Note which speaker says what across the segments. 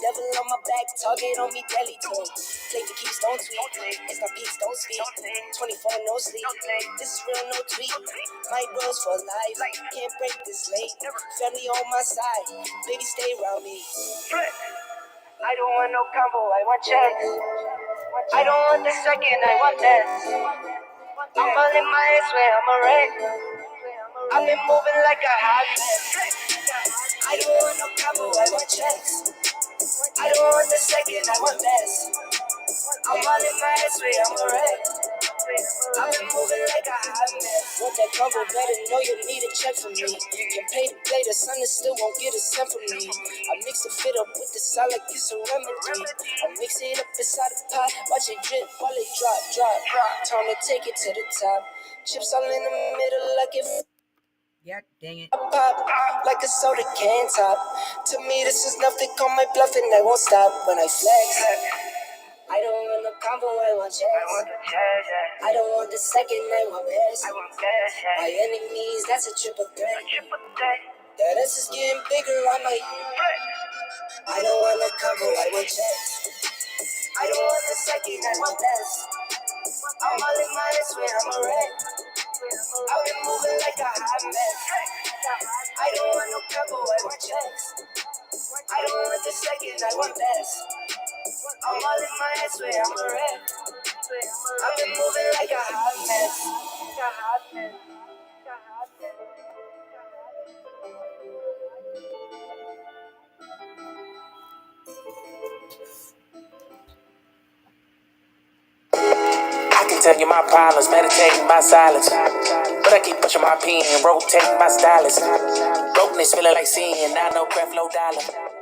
Speaker 1: Devil on my back, target on me, daily tune. Play the keeps, don't tweet. It's my peaks, don't speak. 24, no sleep. This is real, no tweet. My bros for life, can't break this late. Family on my side, baby stay around me. I don't want no combo, I want checks. I don't want the second, I want that. I'm all in my ass where I'm a wreck. I've been moving like a hot mess. I don't want no combo, I want checks. I don't want the second, I want best. I'm all in my ass where I'm a wreck. I've been moving like a hot mess. Want that combo, better know you need a check from me. Can pay to play, the sun is still won't get a cent from me. I mix the fit up with the salt like it's a remedy. I mix it up inside the pot, watch it drip while it drop. Time to take it to the top. Chips all in the middle like it.
Speaker 2: Yeah, dang it.
Speaker 1: Pop like a soda can top. To me, this is nothing. Call my bluff and I won't stop when I flex. I don't want no combo, I want checks. I want the checks, yeah. I don't want the second, I want best. I want best, yeah. By any means, that's a triple threat. That S is getting bigger, I might. I don't want no combo, I want checks. I don't want the second, I want best. I'm all in my ass when I'm a wreck. I've been moving like a hot mess. I don't want no combo, I want checks. I don't want the second, I want best. I'm all in my ass where I'm a wreck. I've been moving like a hot mess.
Speaker 3: I can tell you my problems, meditating my silence. But I keep pushing my pen, rotating my stylus. Brokenness feeling like sin, now no breath, low dollar.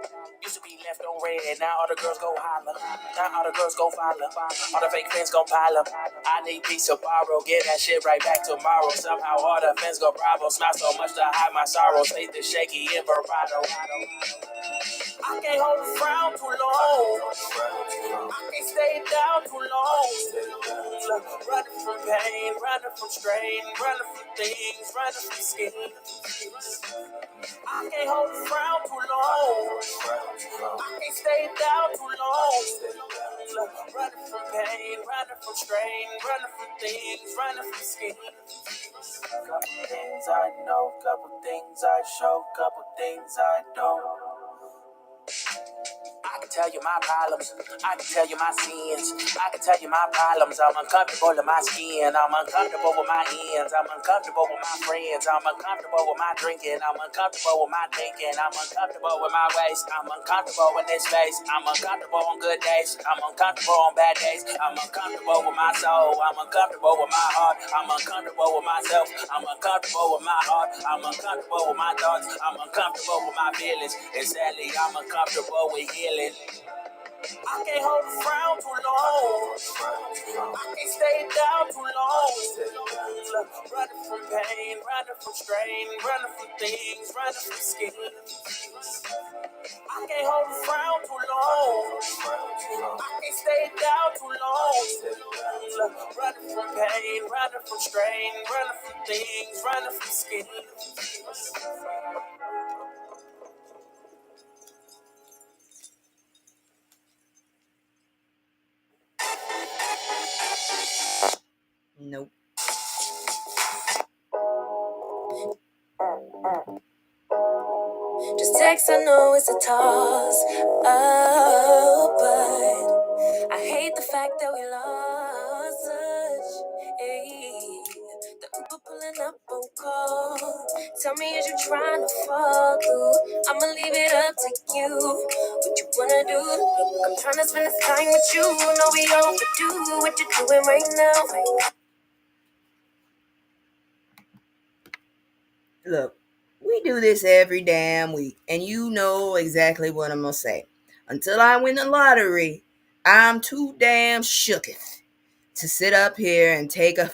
Speaker 3: Used to be left on red, now all the girls go holler. Now all the girls go follow. All the fake fans gon' pile up. I need peace to borrow, get that shit right back tomorrow. Somehow all the fans go bravo. Smile so much to hide my sorrows. Faith is shaky in vibrato. I can't hold a frown too long. I can't stay down too long. Running from pain, running from strain, running from things, running from schemes. I can't hold a frown too long. I can't stay down too long. Running from pain, running from strain, running from things, running from schemes. Couple things I know, couple things I show, couple things I don't. I can tell you my problems, I can tell you my sins, I can tell you my problems. I'm uncomfortable in my skin, I'm uncomfortable with my ends, I'm uncomfortable with my friends, I'm uncomfortable with my drinking, I'm uncomfortable with my thinking, I'm uncomfortable with my ways, I'm uncomfortable in this space, I'm uncomfortable on good days, I'm uncomfortable on bad days, I'm uncomfortable with my soul, I'm uncomfortable with my heart, I'm uncomfortable with myself, I'm uncomfortable with my heart, I'm uncomfortable with my thoughts, I'm uncomfortable with my feelings, and sadly I'm uncomfortable with healing. I can't hold a frown too long. I can't stay down too long. Running from pain, running from strain, running from things, running from schemes. I can't hold a frown too long. I can't stay down too long. Running from pain, running from strain, running from things, running from schemes.
Speaker 2: Nope.
Speaker 1: Just text, I know it's a toss. Oh, but I hate the fact that we lost touch. Hey, the Uber pulling up on call. Tell me, is you trying to fall through? I'ma leave it up to you. What you wanna do? I'm trying to spend this time with you. Know we overdue. What you doing right now?
Speaker 2: Look, we do this every damn week, and you know exactly what I'm gonna say. Until I win the lottery, I'm too damn shooketh to sit up here and take a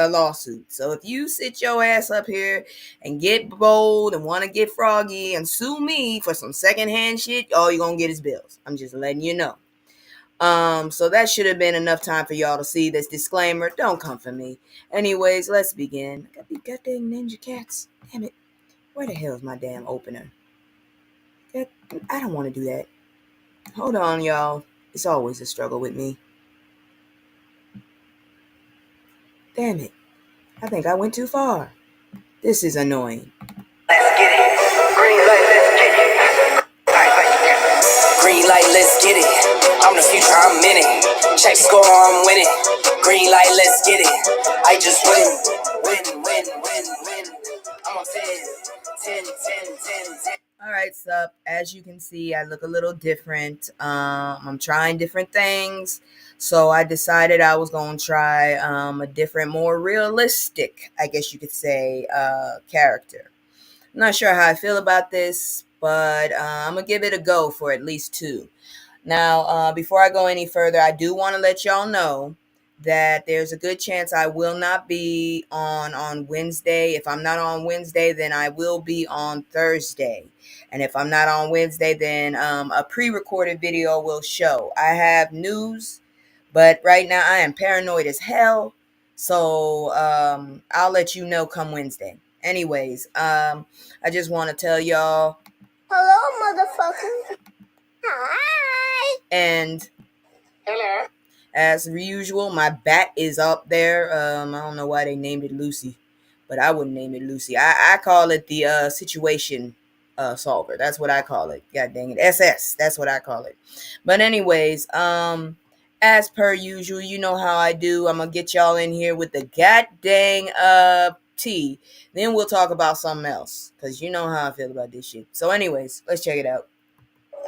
Speaker 2: lawsuit. So if you sit your ass up here and get bold and want to get froggy and sue me for some secondhand shit, all you're gonna get is bills. I'm just letting you know. So that should have been enough time for y'all to see this disclaimer. Don't come for me. Anyways, let's begin. I got these goddamn ninja cats. Damn it. Where the hell is my damn opener? I don't want to do that. Hold on, y'all. It's always a struggle with me. Damn it. I think I went too far. This is annoying.
Speaker 1: Let's get it. Green light, let's get it. Green light, let's get it. I'm the future, I'm in it. Check score, I'm winning. Green light, let's get it. I just win. I'm on 10.
Speaker 2: All right, sup. As you can see, I look a little different. I'm trying different things. So I decided I was going to try a different, more realistic, I guess you could say, character. I'm not sure how I feel about this, but I'm going to give it a go for at least two. Now, before I go any further, I do want to let y'all know that there's a good chance I will not be on Wednesday. If I'm not on Wednesday, then I will be on Thursday. And if I'm not on Wednesday, then a pre-recorded video will show. I have news, but right now I am paranoid as hell. So I'll let you know come Wednesday. Anyways, I just want to tell y'all, hello, motherfucker. Hi. And
Speaker 1: Hello.
Speaker 2: as usual, my bat is up there. I don't know why they named it Lucy, but I wouldn't name it Lucy. I call it the situation solver. That's what I call it. God dang it. SS. That's what I call it. But anyways, as per usual, you know how I do. I'm gonna get y'all in here with the god dang tea. Then we'll talk about something else. Cause you know how I feel about this shit. So anyways, let's check it out.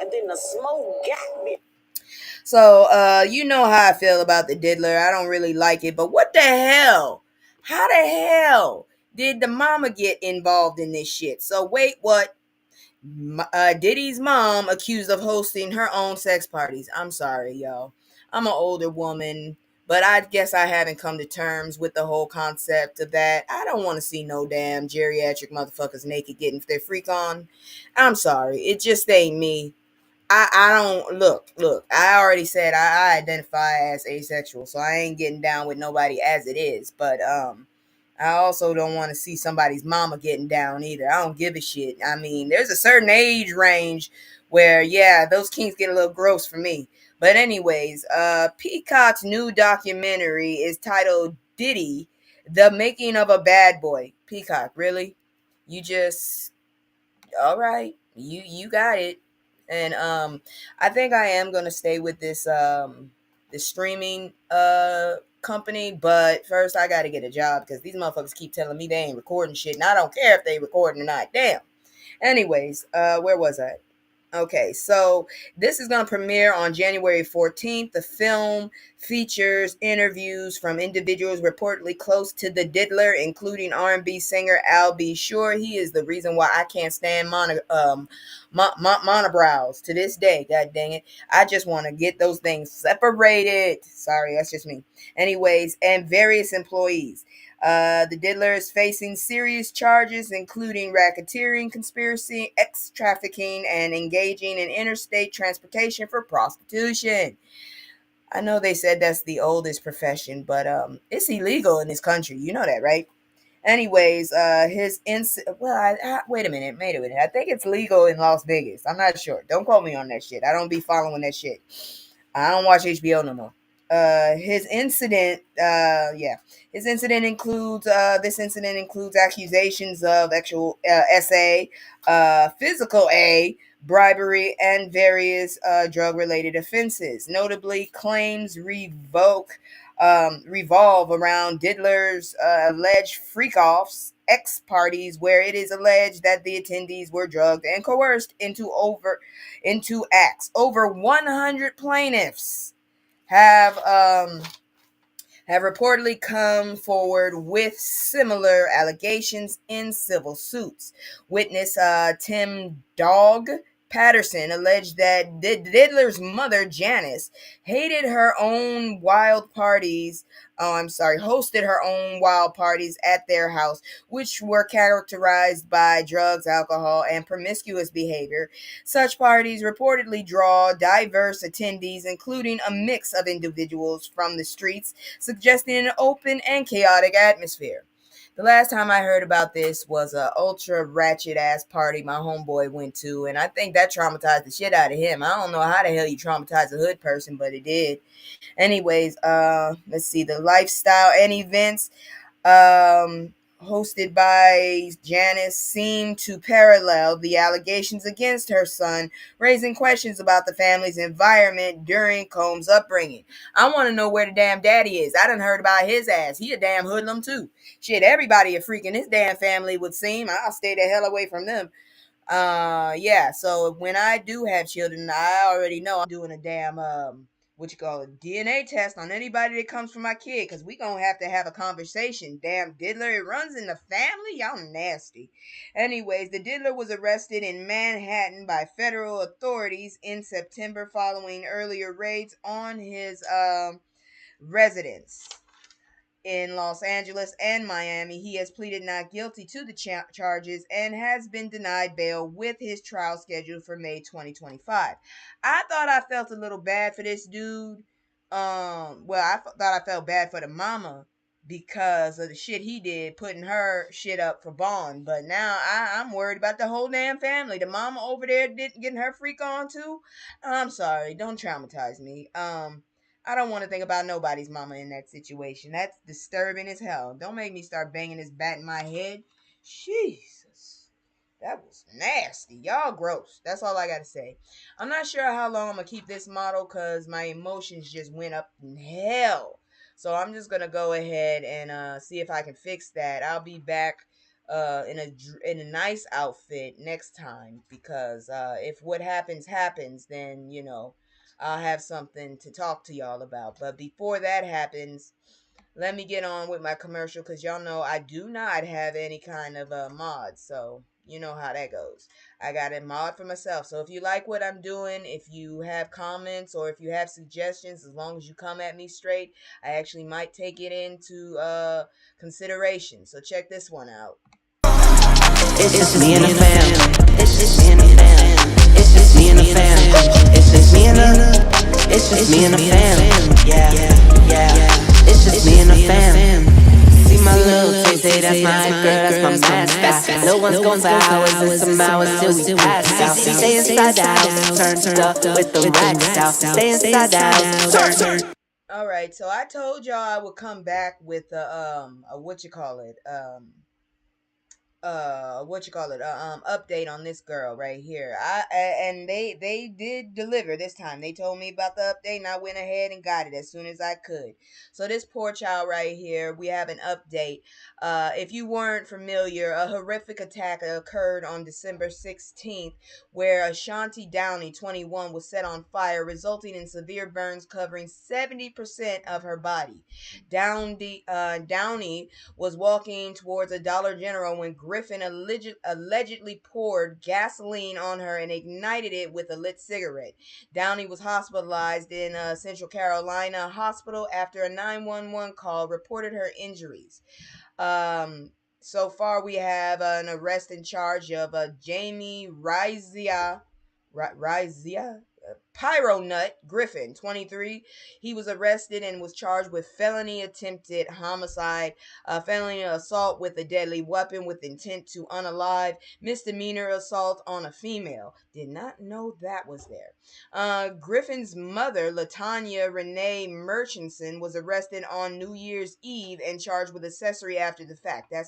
Speaker 1: And then the smoke got me.
Speaker 2: So, you know how I feel about the diddler. I don't really like it, but what the hell? How the hell did the mama get involved in this shit? So, wait, what? Diddy's mom accused of hosting her own sex parties. I'm sorry, y'all. I'm an older woman, but I guess I haven't come to terms with the whole concept of that. I don't want to see no damn geriatric motherfuckers naked getting their freak on. I'm sorry. It just ain't me. I don't look. I already said I identify as asexual, so I ain't getting down with nobody as it is. But I also don't want to see somebody's mama getting down either. I don't give a shit. I mean, there's a certain age range where yeah, those kinks get a little gross for me. But anyways, Peacock's new documentary is titled Diddy: The Making of a Bad Boy. Peacock, really? You just all right, you got it. And I think I am gonna stay with this streaming company, but first I gotta get a job because these motherfuckers keep telling me they ain't recording shit, and I don't care if they recording or not. Damn. Anyways, where was I? Okay, so this is going to premiere on January 14th. The film features interviews from individuals reportedly close to the diddler, including R&B singer Al B. Sure. He is the reason why I can't stand monobrows to this day. God dang it. I just want to get those things separated. Sorry, that's just me. Anyways, and various employees. The diddler is facing serious charges, including racketeering, conspiracy, ex trafficking, and engaging in interstate transportation for prostitution. I know they said that's the oldest profession, but it's illegal in this country. You know that, right? Anyways, wait a minute. I think it's legal in Las Vegas. I'm not sure. Don't quote me on that shit. I don't be following that shit. I don't watch HBO no more. His incident, his incident includes this incident includes accusations of actual SA, physical A, bribery, and various drug-related offenses. Notably, claims revolve around Diddler's alleged freak-offs, X parties, where it is alleged that the attendees were drugged and coerced into acts. Over 100 plaintiffs have have reportedly come forward with similar allegations in civil suits. Witness Tim Dog Patterson alleged that Diddler's mother, Janice, hosted her own wild parties at their house, which were characterized by drugs, alcohol, and promiscuous behavior. Such parties reportedly draw diverse attendees, including a mix of individuals from the streets, suggesting an open and chaotic atmosphere. The last time I heard about this was a ultra ratchet ass party my homeboy went to, and I think that traumatized the shit out of him. I don't know how the hell you traumatize a hood person, but it did. Anyways, let's see the lifestyle and events hosted by Janice seem to parallel the allegations against her son, raising questions about the family's environment during Combs' upbringing. I want to know where the damn daddy is. I done heard about his ass. He a damn hoodlum too. Shit, everybody a freak in his damn family would seem. I'll stay the hell away from them. Yeah, so when I do have children, I already know I'm doing a damn what you call it, DNA test on anybody that comes from my kid, because we gonna have a conversation. Damn diddler, it runs in the family. Y'all nasty. Anyways, the diddler was arrested in Manhattan by federal authorities in September following earlier raids on his residence in Los Angeles and Miami. He has pleaded not guilty to the charges and has been denied bail with his trial scheduled for May 2025. I thought I felt a little bad for this dude. Well, thought I felt bad for the mama because of the shit he did, putting her shit up for bond. But now I'm worried about the whole damn family. The mama over there getting her freak on too. I'm sorry, don't traumatize me. I don't want to think about nobody's mama in that situation. That's disturbing as hell. Don't make me start banging this bat in my head. Jesus. That was nasty. Y'all gross. That's all I got to say. I'm not sure how long I'm going to keep this model because my emotions just went up in hell. So I'm just going to go ahead and see if I can fix that. I'll be back in a nice outfit next time because if what happens, then, I'll have something to talk to y'all about. But before that happens, let me get on with my commercial because y'all know I do not have any kind of a mod. So you know how that goes. I got a mod for myself. So if you like what I'm doing, if you have comments or if you have suggestions, as long as you come at me straight, I actually might take it into consideration. So check this one out.
Speaker 3: It's just me and the fam. It's just me and the fam. It's just me and the fam. It's just me and the. It's just me and the fam. Yeah, yeah. It's just me and the fam. See my little Tay, that's my girl, that's my mascot. No one's gon' for hours and some hours till we pass out. Stay inside the house, turned up with the racks out. Stay inside the house, turn.
Speaker 2: All right, so I told y'all I would come back with a what you call it update on this girl right here. And they did deliver this time. They told me about the update and I went ahead and got it as soon as I could. So this poor child right here, we have an update. If you weren't familiar, a horrific attack occurred on December 16th where Ashanti Downey, 21, was set on fire, resulting in severe burns covering 70% of her body. Downey was walking towards a Dollar General when Griffin allegedly poured gasoline on her and ignited it with a lit cigarette. Downey was hospitalized in a Central Carolina hospital after a 911 call reported her injuries. So far, we have an arrest in charge of Jamie Rizia Pyro Nut Griffin, 23. He was arrested and was charged with felony attempted homicide, felony assault with a deadly weapon with intent to unalive, misdemeanor assault on a female. Did not know that was there. Griffin's mother, Latanya Renee Murchison, was arrested on New Year's Eve and charged with accessory after the fact. I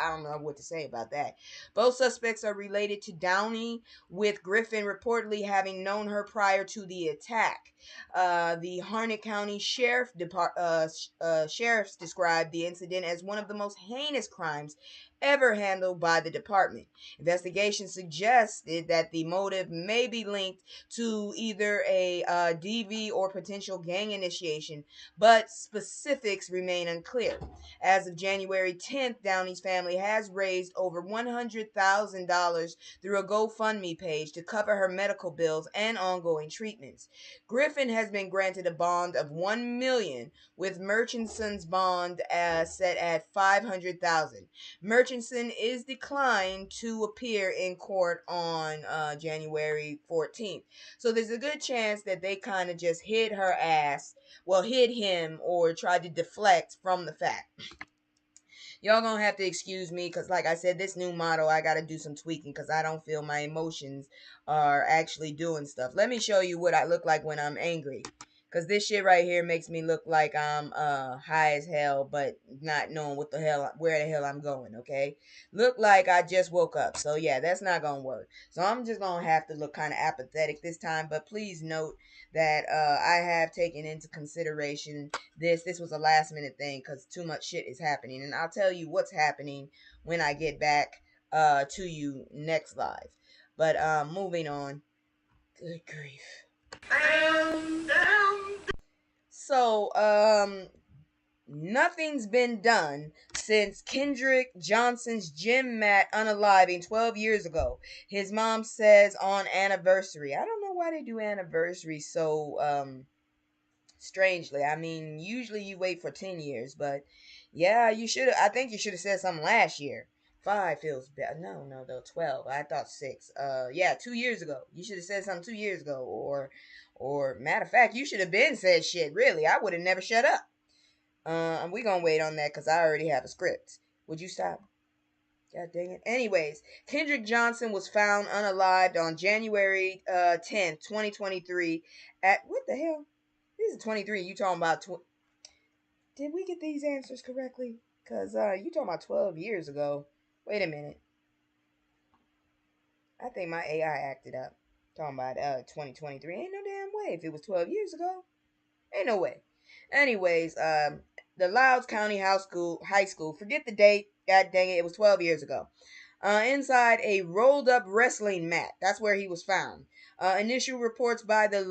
Speaker 2: don't know what to say about that. Both suspects are related to Downey, with Griffin reportedly having known her prior to the attack. The Harnett County Sheriffs described the incident as one of the most heinous crimes ever handled by the department. Investigation suggested that the motive may be linked to either a DV or potential gang initiation, but specifics remain unclear. As of January 10th, Downey's family has raised over $100,000 through a GoFundMe page to cover her medical bills and ongoing treatments. Griffin has been granted a bond of $1 million, with Murchison's bond set at $500,000. Murchison is declined to appear in court on January 14th. So there's a good chance that they kind of just hid her ass, hid him, or tried to deflect from the fact. Y'all gonna have to excuse me because, like I said, this new model, I gotta do some tweaking because I don't feel my emotions are actually doing stuff. Let me show you what I look like when I'm angry. Cause this shit right here makes me look like I'm high as hell, but not knowing what the hell where the hell I'm going. Okay, look like I just woke up. So yeah, that's not gonna work. So I'm just gonna have to look kind of apathetic this time. But please note that I have taken into consideration this was a last minute thing because too much shit is happening, and I'll tell you what's happening when I get back to you next live. But moving on. Good grief. So, nothing's been done since Kendrick Johnson's gym mat unaliving 12 years ago. His mom says on anniversary. I don't know why they do anniversary so strangely. I mean, usually you wait for 10 years, but yeah, you should I think you should have said something last year. 5 feels bad. No, though 12. I thought 6. Yeah, 2 years ago. You should have said something 2 years ago or matter of fact, you should have been said shit, really. I would have never shut up. And we gonna wait on that because I already have a script. Would you stop? God dang it. Anyways, Kendrick Johnson was found unalived on January 10th, 2023 at, what the hell? This is 23. You talking about, did we get these answers correctly? Because you talking about 12 years ago. Wait a minute. I think my AI acted up. Talking about 2023. Ain't no damn way if it was 12 years ago. Ain't no way. Anyways, the Louds County High School. Forget the date. God dang it, it was 12 years ago. Inside a rolled up wrestling mat. That's where he was found. Initial reports by the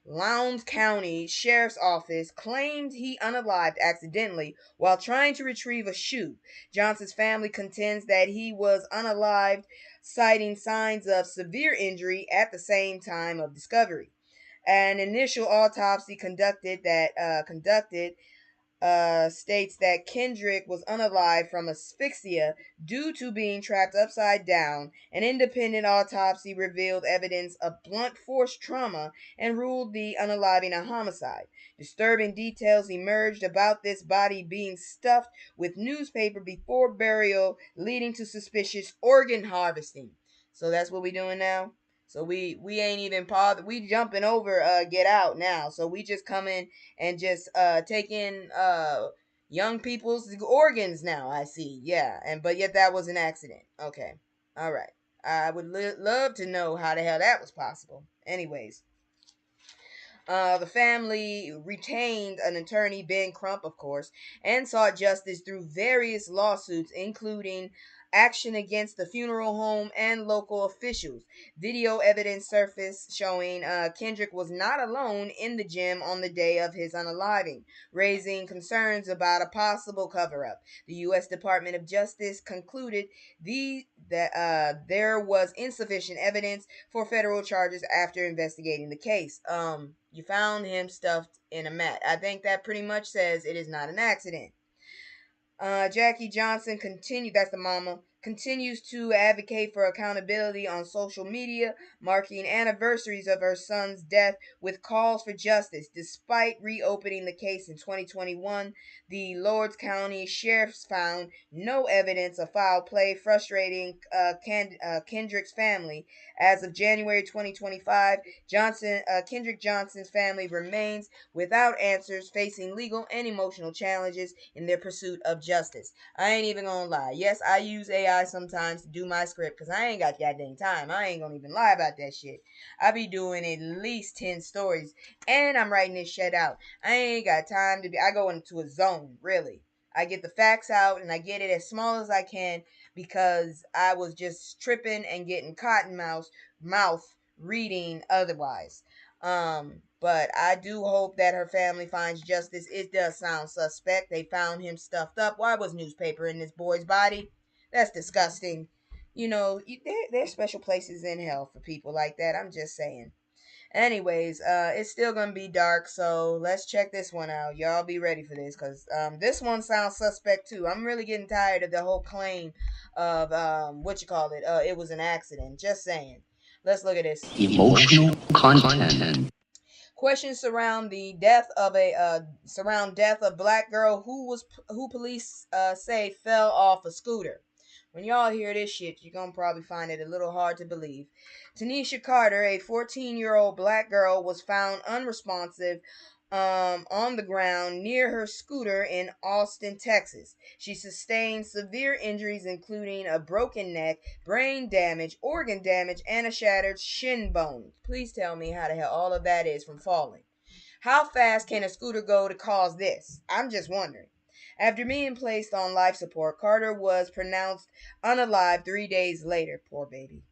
Speaker 2: Lowndes County Sheriff's Office claimed he unalived accidentally while trying to retrieve a shoe. Johnson's family contends that he was unalived, citing signs of severe injury at the same time of discovery. An initial autopsy conducted states that Kendrick was unalive from asphyxia due to being trapped upside down. An independent autopsy revealed evidence of blunt force trauma and ruled the unaliving a homicide. Disturbing details emerged about this body being stuffed with newspaper before burial, leading to suspicious organ harvesting. So that's what we doing now. So we ain't even bothered. We jumping over Get Out now. So we just coming and just taking young people's organs now. I see. Yeah, and but yet that was an accident. Okay. All right. I would love to know how the hell that was possible. Anyways, the family retained an attorney, Ben Crump, of course, and sought justice through various lawsuits, including action against the funeral home and local officials. Video evidence surfaced showing Kendrick was not alone in the gym on the day of his unaliving, raising concerns about a possible cover up. The U.S. Department of Justice concluded that there was insufficient evidence for federal charges after investigating the case. You found him stuffed in a mat. I think that pretty much says it is not an accident. Jackie Johnson that's the mama, continues to advocate for accountability on social media, marking anniversaries of her son's death with calls for justice. Despite reopening the case in 2021, the Lords County Sheriff's found no evidence of foul play, frustrating Kendrick's family. As of January 2025, Kendrick Johnson's family remains without answers, facing legal and emotional challenges in their pursuit of justice. I ain't even gonna lie. Yes, I use AI sometimes to do my script because I ain't got that dang time. I ain't gonna even lie about that shit. I be doing at least 10 stories and I'm writing this shit out. I ain't got time I go into a zone, really. I get the facts out and I get it as small as I can because I was just tripping and getting cotton mouth reading otherwise. But I do hope that her family finds justice. It does sound suspect. They found him stuffed up. Why was newspaper in this boy's body? That's disgusting. You know, there's special places in hell for people like that. I'm just saying. Anyways, it's still gonna be dark, so let's check this one out. Y'all be ready for this, cause this one sounds suspect too. I'm really getting tired of the whole claim of it was an accident. Just saying. Let's look at this.
Speaker 3: Emotional content.
Speaker 2: Questions surround the death of a surround death of black girl who police say fell off a scooter. When y'all hear this shit, you're gonna probably find it a little hard to believe. Tanisha Carter, a 14-year-old black girl, was found unresponsive on the ground near her scooter in Austin, Texas. She sustained severe injuries, including a broken neck, brain damage, organ damage, and a shattered shin bone. Please tell me how the hell all of that is from falling. How fast can a scooter go to cause this? I'm just wondering. After being placed on life support, Carter was pronounced unalive 3 days later. Poor baby.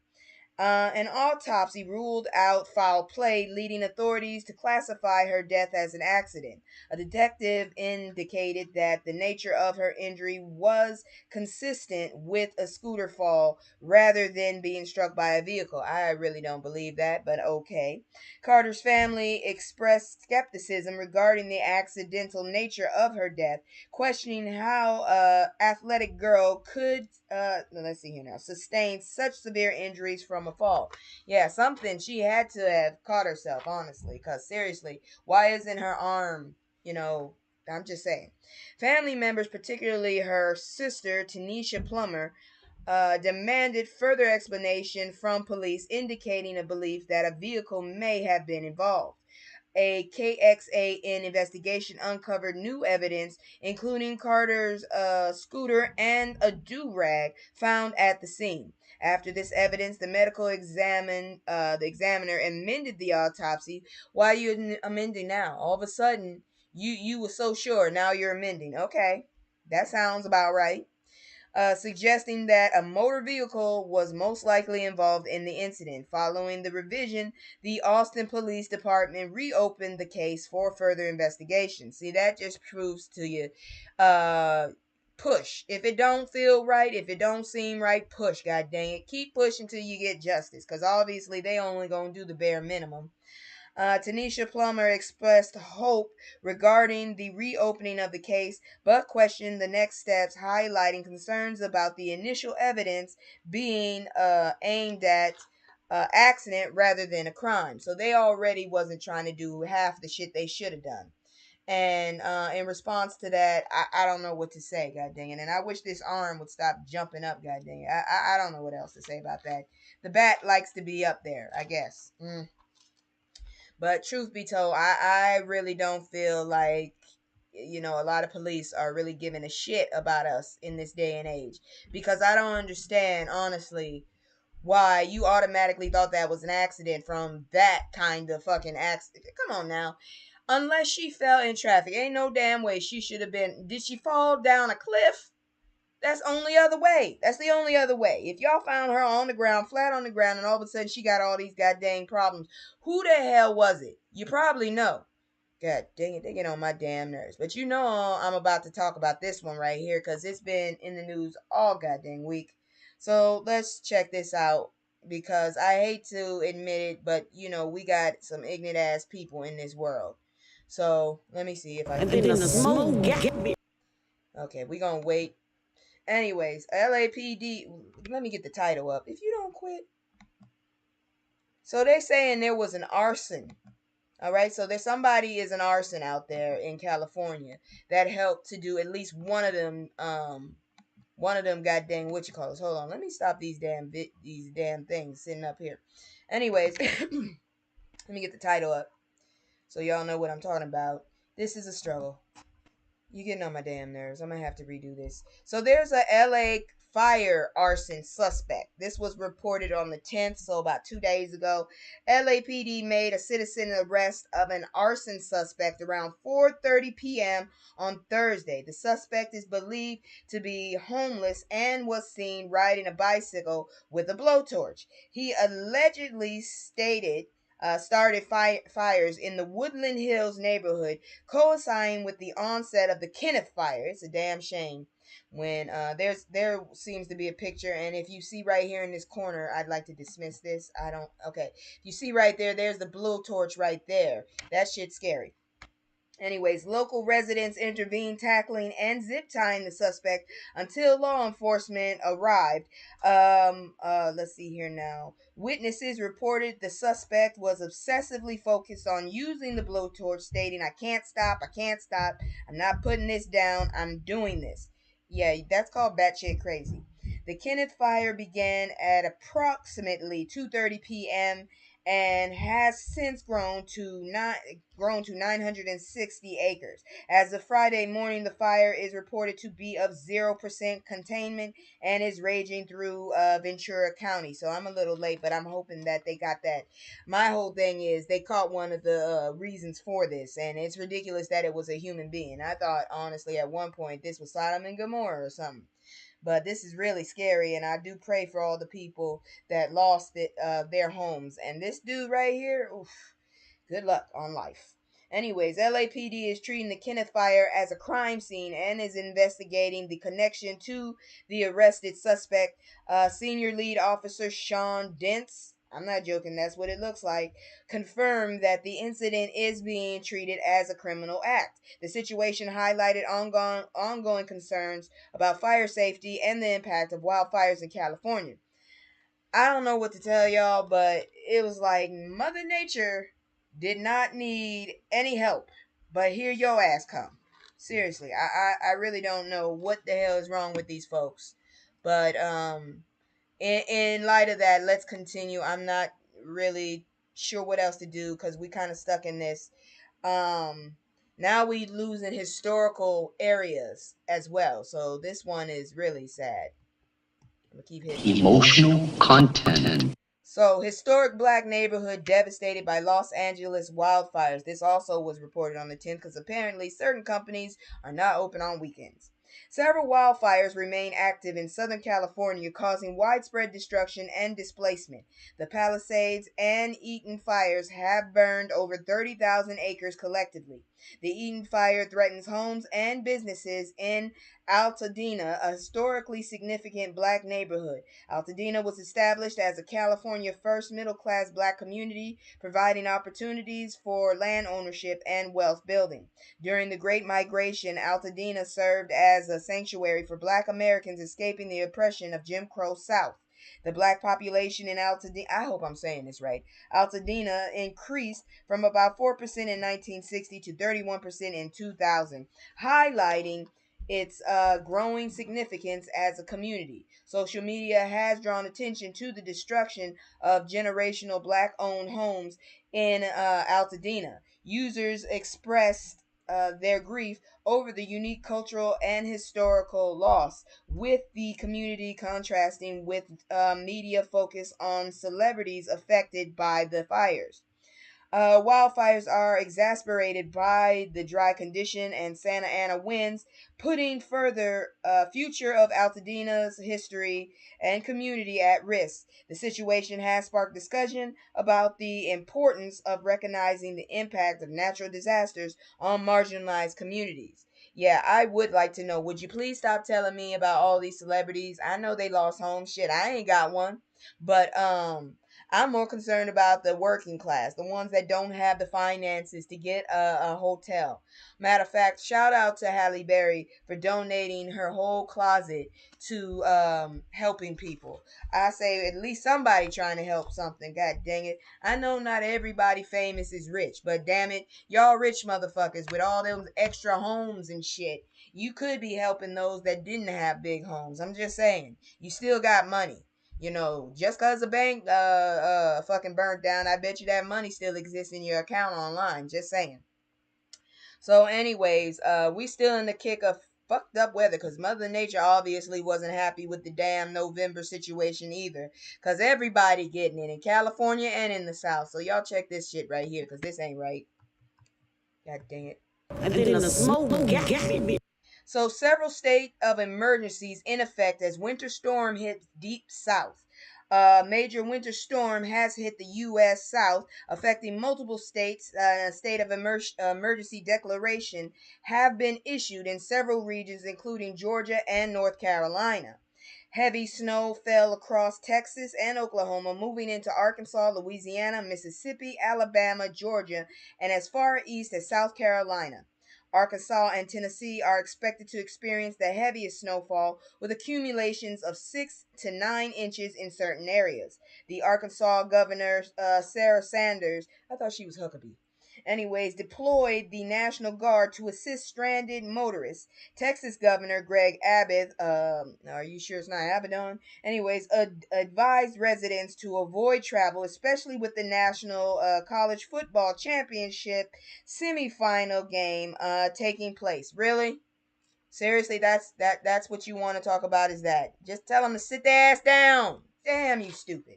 Speaker 2: An autopsy ruled out foul play, leading authorities to classify her death as an accident. A detective indicated that the nature of her injury was consistent with a scooter fall rather than being struck by a vehicle. I really don't believe that, but okay. Carter's family expressed skepticism regarding the accidental nature of her death, questioning how a athletic girl could let's see here now sustain such severe injuries from a fall. Yeah, something she had to have caught herself, honestly, because seriously, why isn't her arm, you know, I'm just saying. Family members, particularly her sister Tanisha Plummer, demanded further explanation from police, indicating a belief that a vehicle may have been involved. A KXAN investigation uncovered new evidence, including Carter's scooter and a do rag found at the scene. After this evidence, the examiner amended the autopsy. Why are you amending now? All of a sudden, you were so sure. Now you're amending. Okay, that sounds about right, suggesting that a motor vehicle was most likely involved in the incident. Following the revision, the Austin Police Department reopened the case for further investigation. See, that just proves to you, push. If it don't feel right, if it don't seem right, push. God dang it, keep pushing till you get justice, because obviously they only gonna do the bare minimum. Tanisha Plummer expressed hope regarding the reopening of the case, but questioned the next steps, highlighting concerns about the initial evidence being aimed at accident rather than a crime. So they already wasn't trying to do half the shit they should have done. And in response to that, I don't know what to say, god dang it. And I wish this arm would stop jumping up, god dang it. I don't know what else to say about that. The bat likes to be up there, I guess. But truth be told, I really don't feel like, a lot of police are really giving a shit about us in this day and age. Because I don't understand, honestly, why you automatically thought that was an accident from that kind of fucking accident. Come on now. Unless she fell in traffic, ain't no damn way she should have been. Did she fall down a cliff? That's only other way. That's the only other way. If y'all found her on the ground, flat on the ground, and all of a sudden she got all these goddamn problems, who the hell was it? You probably know. God dang it, they get on my damn nerves. But you know I'm about to talk about this one right here because it's been in the news all goddamn week. So let's check this out because I hate to admit it, but we got some ignorant ass people in this world. So let me see if I can.
Speaker 3: And then the smoke got me.
Speaker 2: Okay, we gonna wait. Anyways, LAPD. Let me get the title up. If you don't quit. So they're saying there was an arson. All right, so there's somebody is an arson out there in California that helped to do at least one of them. One of them goddamn what you call us. Hold on, let me stop these damn things sitting up here. Anyways, let me get the title up so y'all know what I'm talking about. This is a struggle. You getting on my damn nerves. I'm gonna have to redo this. So there's a LA fire arson suspect. This was reported on the 10th, so about 2 days ago. LAPD made a citizen arrest of an arson suspect around 4:30 p.m. on Thursday. The suspect is believed to be homeless and was seen riding a bicycle with a blowtorch. He allegedly started fires in the Woodland Hills neighborhood, coinciding with the onset of the Kenneth Fire. It's a damn shame when there seems to be a picture, and if you see right here in this corner, I'd like to dismiss this. I don't. Okay, you see right there. There's the blue torch right there. That shit's scary. Anyways, local residents intervened, tackling and zip tying the suspect until law enforcement arrived. Let's see here now. Witnesses reported the suspect was obsessively focused on using the blowtorch, stating, "I can't stop, I can't stop. I'm not putting this down. I'm doing this." Yeah, that's called batshit crazy. The Kenneth fire began at approximately 2:30 p.m. and has since grown to 960 acres. As of Friday morning, the fire is reported to be of 0% containment and is raging through Ventura County. So I'm a little late, but I'm hoping that they got that. My whole thing is they caught one of the reasons for this, and it's ridiculous that it was a human being. I thought, honestly, at one point this was Sodom and Gomorrah or something. But this is really scary, and I do pray for all the people that lost their homes. And this dude right here, oof, good luck on life. Anyways, LAPD is treating the Kenneth fire as a crime scene and is investigating the connection to the arrested suspect. Senior lead officer Sean Dentz, I'm not joking, that's what it looks like, confirmed that the incident is being treated as a criminal act. The situation highlighted ongoing concerns about fire safety and the impact of wildfires in California. I don't know what to tell y'all, but it was like Mother Nature did not need any help, but here your ass come. Seriously, I really don't know what the hell is wrong with these folks. But in light of that, let's continue. I'm not really sure what else to do because we kind of stuck in this. Um, Now we losing historical areas as well. So this one is really sad. I'm gonna keep hitting.
Speaker 3: Emotional content.
Speaker 2: So, historic black neighborhood devastated by Los Angeles wildfires. This also was reported on the 10th because apparently certain companies are not open on weekends. Several wildfires remain active in Southern California, causing widespread destruction and displacement. The Palisades and Eaton fires have burned over 30,000 acres collectively. The Eaton fire threatens homes and businesses in Altadena, a historically significant black neighborhood. Altadena was established as a California first middle class black community, providing opportunities for land ownership and wealth building. During the Great Migration, Altadena served as a sanctuary for black Americans escaping the oppression of Jim Crow South. The black population in Altadena, I hope I'm saying this right, Altadena increased from about 4% in 1960 to 31% in 2000, highlighting its growing significance as a community. Social media has drawn attention to the destruction of generational black owned homes in Altadena. Users expressed their grief over the unique cultural and historical loss, with the community contrasting with media focus on celebrities affected by the fires. Wildfires are exacerbated by the dry condition and Santa Ana winds, putting further future of Altadena's history and community at risk. The situation has sparked discussion about the importance of recognizing the impact of natural disasters on marginalized communities. Yeah, I would like to know. Would you please stop telling me about all these celebrities? I know they lost homes. Shit, I ain't got one. But I'm more concerned about the working class, the ones that don't have the finances to get a hotel. Matter of fact, shout out to Halle Berry for donating her whole closet to helping people. I say at least somebody trying to help something. God dang it. I know not everybody famous is rich, but damn it, y'all rich motherfuckers with all those extra homes and shit. You could be helping those that didn't have big homes. I'm just saying. You still got money. You know, just cause the bank fucking burnt down, I bet you that money still exists in your account online. Just saying. So, anyways, we still in the kick of fucked up weather because Mother Nature obviously wasn't happy with the damn November situation either. Cause everybody getting it in California and in the South. So y'all check this shit right here, cause this ain't right. God dang it.
Speaker 3: And then the smoke got me.
Speaker 2: So several state of emergencies in effect as winter storm hits deep south. A major winter storm has hit the U.S. South, affecting multiple states. State of emergency declaration have been issued in several regions, including Georgia and North Carolina. Heavy snow fell across Texas and Oklahoma, moving into Arkansas, Louisiana, Mississippi, Alabama, Georgia, and as far east as South Carolina. Arkansas and Tennessee are expected to experience the heaviest snowfall with accumulations of 6 to 9 inches in certain areas. The Arkansas governor, Sarah Sanders, I thought she was Huckabee. Anyways, deployed the National Guard to assist stranded motorists. Texas Governor Greg Abbott, are you sure it's not Abaddon? Anyways, advised residents to avoid travel, especially with the National College Football Championship semifinal game taking place. Really? Seriously, that's what you want to talk about is that. Just tell them to sit their ass down. Damn, you stupid.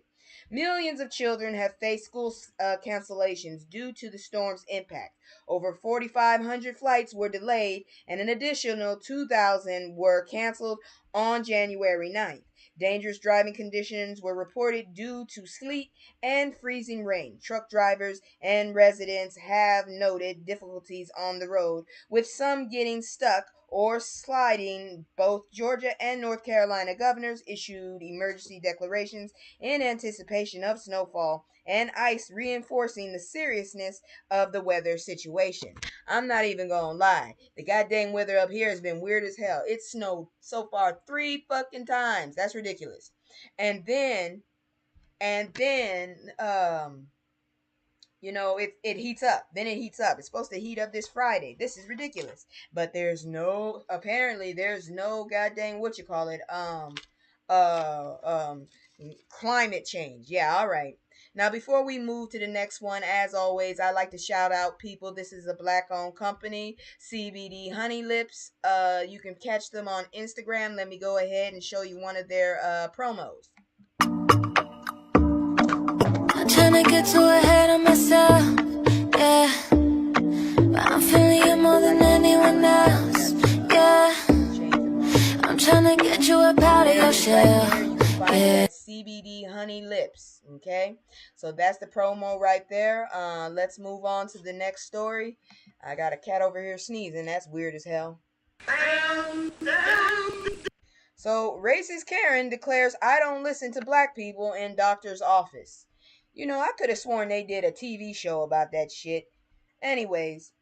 Speaker 2: Millions of children have faced school cancellations due to the storm's impact. Over 4,500 flights were delayed, and an additional 2,000 were canceled on January 9th. Dangerous driving conditions were reported due to sleet and freezing rain. Truck drivers and residents have noted difficulties on the road, with some getting stuck or sliding. Both Georgia and North Carolina governors issued emergency declarations in anticipation of snowfall and ice, reinforcing the seriousness of the weather situation. I'm not even gonna lie. The goddamn weather up here has been weird as hell. It snowed so far 3 fucking times. That's ridiculous. And then, and then, it heats up. Then it heats up. It's supposed to heat up this Friday. This is ridiculous. But there's no goddamn what you call it, uh, um, climate change. Yeah, all right. Now, before we move to the next one, as always, I like to shout out people. This is a black-owned company, CBD Honey Lips. You can catch them on Instagram. Let me go ahead and show you one of their promos.
Speaker 1: I'm trying to get too ahead of myself, yeah. But I'm feeling you more than anyone else, yeah. I'm trying to get you up out of your shell, yeah.
Speaker 2: CBD Honey Lips, okay? So that's the promo right there. Let's move on to the next story. I got a cat over here sneezing. That's weird as hell. So, racist Karen declares, I don't listen to black people in doctor's office. I could have sworn they did a TV show about that shit. Anyways,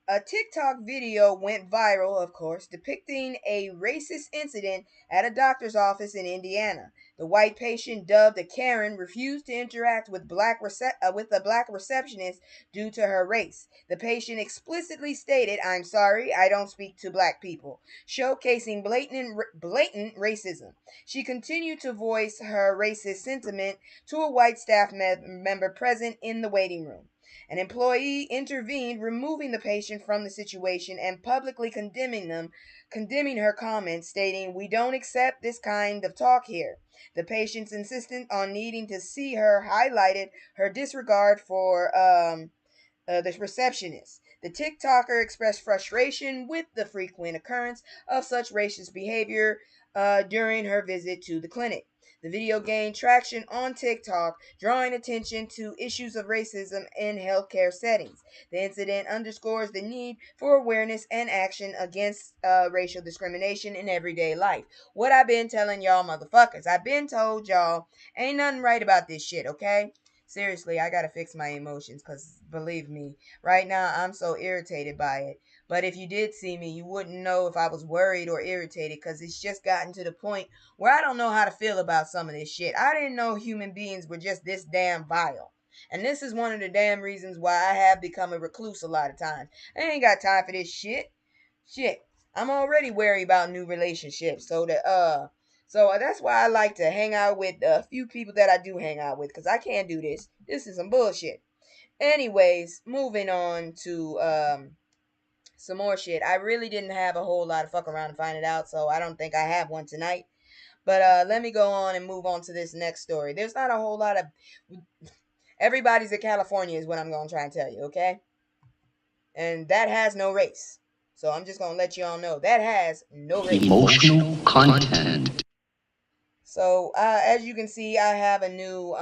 Speaker 2: a TikTok video went viral, of course, depicting a racist incident at a doctor's office in Indiana. The white patient, dubbed a Karen, refused to interact with with a black receptionist due to her race. The patient explicitly stated, "I'm sorry, I don't speak to black people," showcasing blatant racism. She continued to voice her racist sentiment to a white staff member present in the waiting room. An employee intervened, removing the patient from the situation and publicly condemning her comments, stating, "We don't accept this kind of talk here." The patient's insistence on needing to see her highlighted her disregard for the receptionist. The TikToker expressed frustration with the frequent occurrence of such racist behavior during her visit to the clinic. The video gained traction on TikTok, drawing attention to issues of racism in healthcare settings. The incident underscores the need for awareness and action against racial discrimination in everyday life. What I've been telling y'all motherfuckers. I've been told y'all ain't nothing right about this shit, okay? Seriously, I gotta fix my emotions because believe me, right now I'm so irritated by it. But if you did see me, you wouldn't know if I was worried or irritated because it's just gotten to the point where I don't know how to feel about some of this shit. I didn't know human beings were just this damn vile. And this is one of the damn reasons why I have become a recluse a lot of times. I ain't got time for this shit. Shit. I'm already wary about new relationships. So that's why I like to hang out with a few people that I do hang out with, because I can't do this. This is some bullshit. Anyways, moving on to some more shit. I really didn't have a whole lot of fuck around to find it out, so I don't think I have one tonight. But let me go on and move on to this next story. There's not a whole lot of everybody's in California is what I'm gonna try and tell you, okay? And that has no race. So I'm just gonna let you all know that has no race.
Speaker 3: Emotional content.
Speaker 2: So as you can see, I have a new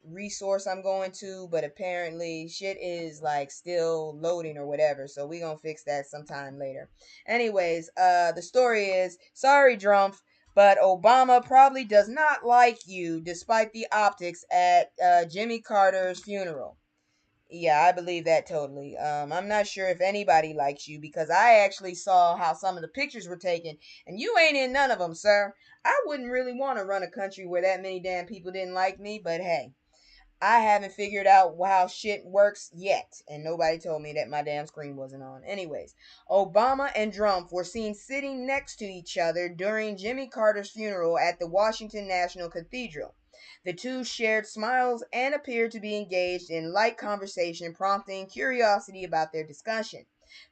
Speaker 2: resource I'm going to, but apparently shit is like still loading or whatever. So we gonna fix that sometime later. Anyways, the story is, sorry Drumpf, but Obama probably does not like you despite the optics at Jimmy Carter's funeral. Yeah, I believe that totally. I'm not sure if anybody likes you because I actually saw how some of the pictures were taken, and you ain't in none of them, sir. I wouldn't really want to run a country where that many damn people didn't like me, but hey. I haven't figured out how shit works yet, and nobody told me that my damn screen wasn't on. Anyways, Obama and Drumpf were seen sitting next to each other during Jimmy Carter's funeral at the Washington National Cathedral. The two shared smiles and appeared to be engaged in light conversation, prompting curiosity about their discussion.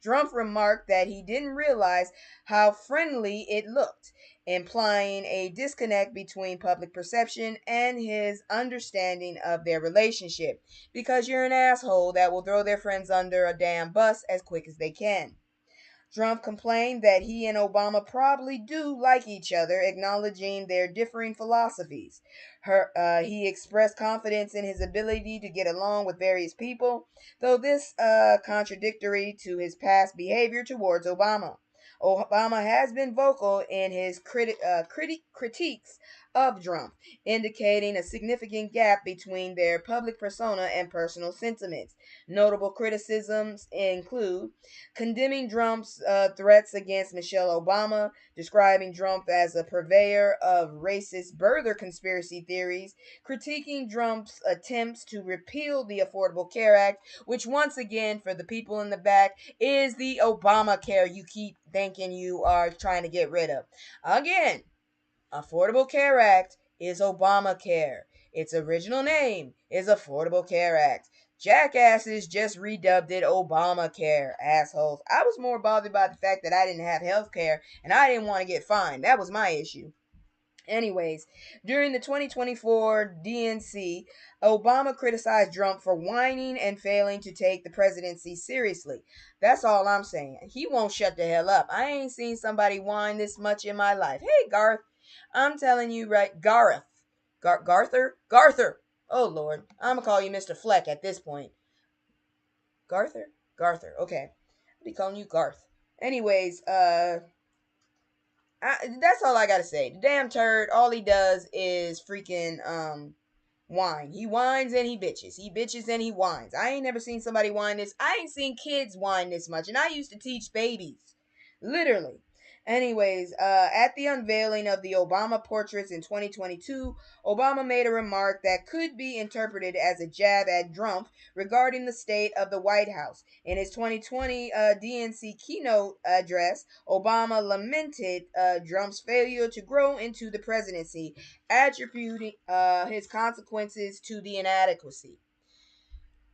Speaker 2: Drumpf remarked that he didn't realize how friendly it looked, implying a disconnect between public perception and his understanding of their relationship. Because you're an asshole that will throw their friends under a damn bus as quick as they can. Trump complained that he and Obama probably do like each other, acknowledging their differing philosophies. He expressed confidence in his ability to get along with various people, though this contradictory to his past behavior towards Obama. Obama has been vocal in his critiques of Trump, indicating a significant gap between their public persona and personal sentiments. Notable criticisms include condemning Trump's threats against Michelle Obama, describing Trump as a purveyor of racist birther conspiracy theories, critiquing Trump's attempts to repeal the Affordable Care Act, which, once again, for the people in the back, is the Obamacare you keep thinking you are trying to get rid of. Again, Affordable Care Act is Obamacare. Its original name is Affordable Care Act. Jackasses just redubbed it Obamacare, assholes. I was more bothered by the fact that I didn't have health care and I didn't want to get fined. That was my issue. Anyways, during the 2024 DNC, Obama criticized Trump for whining and failing to take the presidency seriously. That's all I'm saying. He won't shut the hell up. I ain't seen somebody whine this much in my life. Hey, Garth. I'm telling you right. Gareth. Garther? Garther. Oh, Lord. I'm going to call you Mr. Fleck at this point. Garther? Garther. Okay. I'll be calling you Garth. Anyways, that's all I gotta say. The damn turd, all he does is freaking whine. He whines and he bitches. He bitches and he whines. I ain't never seen somebody whine this. I ain't seen kids whine this much. And I used to teach babies. Literally. Anyways, at the unveiling of the Obama portraits in 2022, Obama made a remark that could be interpreted as a jab at Trump regarding the state of the White House. In his 2020 DNC keynote address, Obama lamented Trump's failure to grow into the presidency, attributing his consequences to the inadequacy.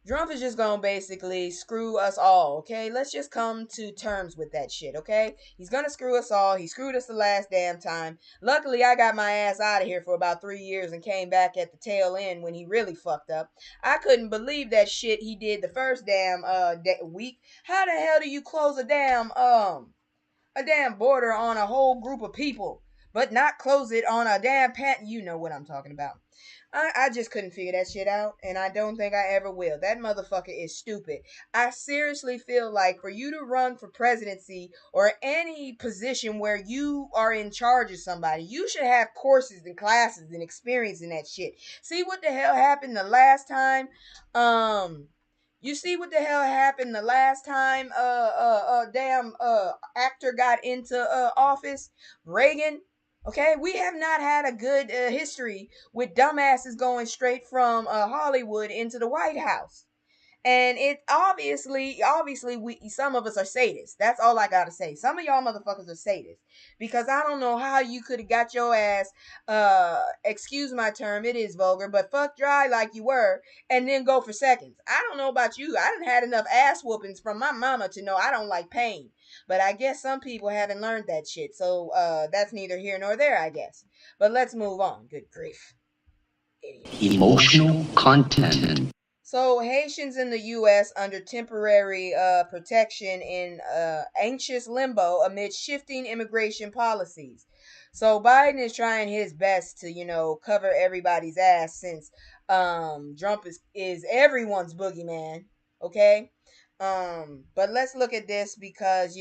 Speaker 2: Trump is just gonna basically screw us all, okay? Let's just come to terms with that shit, okay? He's gonna screw us all. He screwed us the last damn time. Luckily, I got my ass out of here for about 3 years and came back at the tail end when he really fucked up. I couldn't believe that shit he did the first damn week. How the hell do you close a damn border on a whole group of people, but not close it on a damn pat? You know what I'm talking about. I just couldn't figure that shit out, and I don't think I ever will. That motherfucker is stupid. I seriously feel like for you to run for presidency or any position where you are in charge of somebody, you should have courses and classes and experience in that shit. See what the hell happened the last time? You see what the hell happened the last time damn actor got into office? Reagan. Okay, we have not had a good history with dumbasses going straight from Hollywood into the White House. And it obviously, we some of us are sadists. That's all I gotta say. Some of y'all motherfuckers are sadists because I don't know how you could have got your ass, excuse my term, it is vulgar, but fuck dry like you were, and then go for seconds. I don't know about you. I didn't had enough ass whoopings from my mama to know I don't like pain. But I guess some people haven't learned that shit. So that's neither here nor there, I guess. But let's move on. Good grief. Idiot.
Speaker 3: Emotional content.
Speaker 2: So Haitians in the U.S. under temporary protection in anxious limbo amid shifting immigration policies. So Biden is trying his best to, cover everybody's ass since Trump is everyone's boogeyman. Okay, but let's look at this because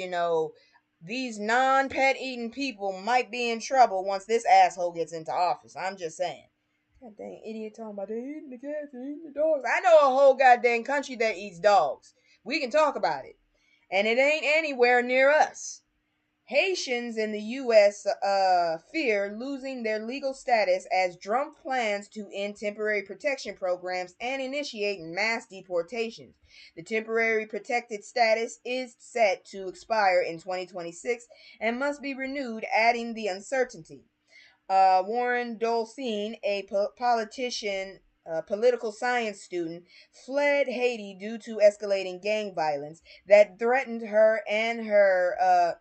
Speaker 2: these non-pet eating people might be in trouble once this asshole gets into office. I'm just saying. God dang idiot talking about they eating the cats, they eating the dogs. I know a whole goddamn country that eats dogs. We can talk about it. And it ain't anywhere near us. Haitians in the U.S. Fear losing their legal status as Drumpf plans to end temporary protection programs and initiate mass deportations. The temporary protected status is set to expire in 2026 and must be renewed, adding the uncertainty. Warren Dolcine, a political science student, fled Haiti due to escalating gang violence that threatened her and her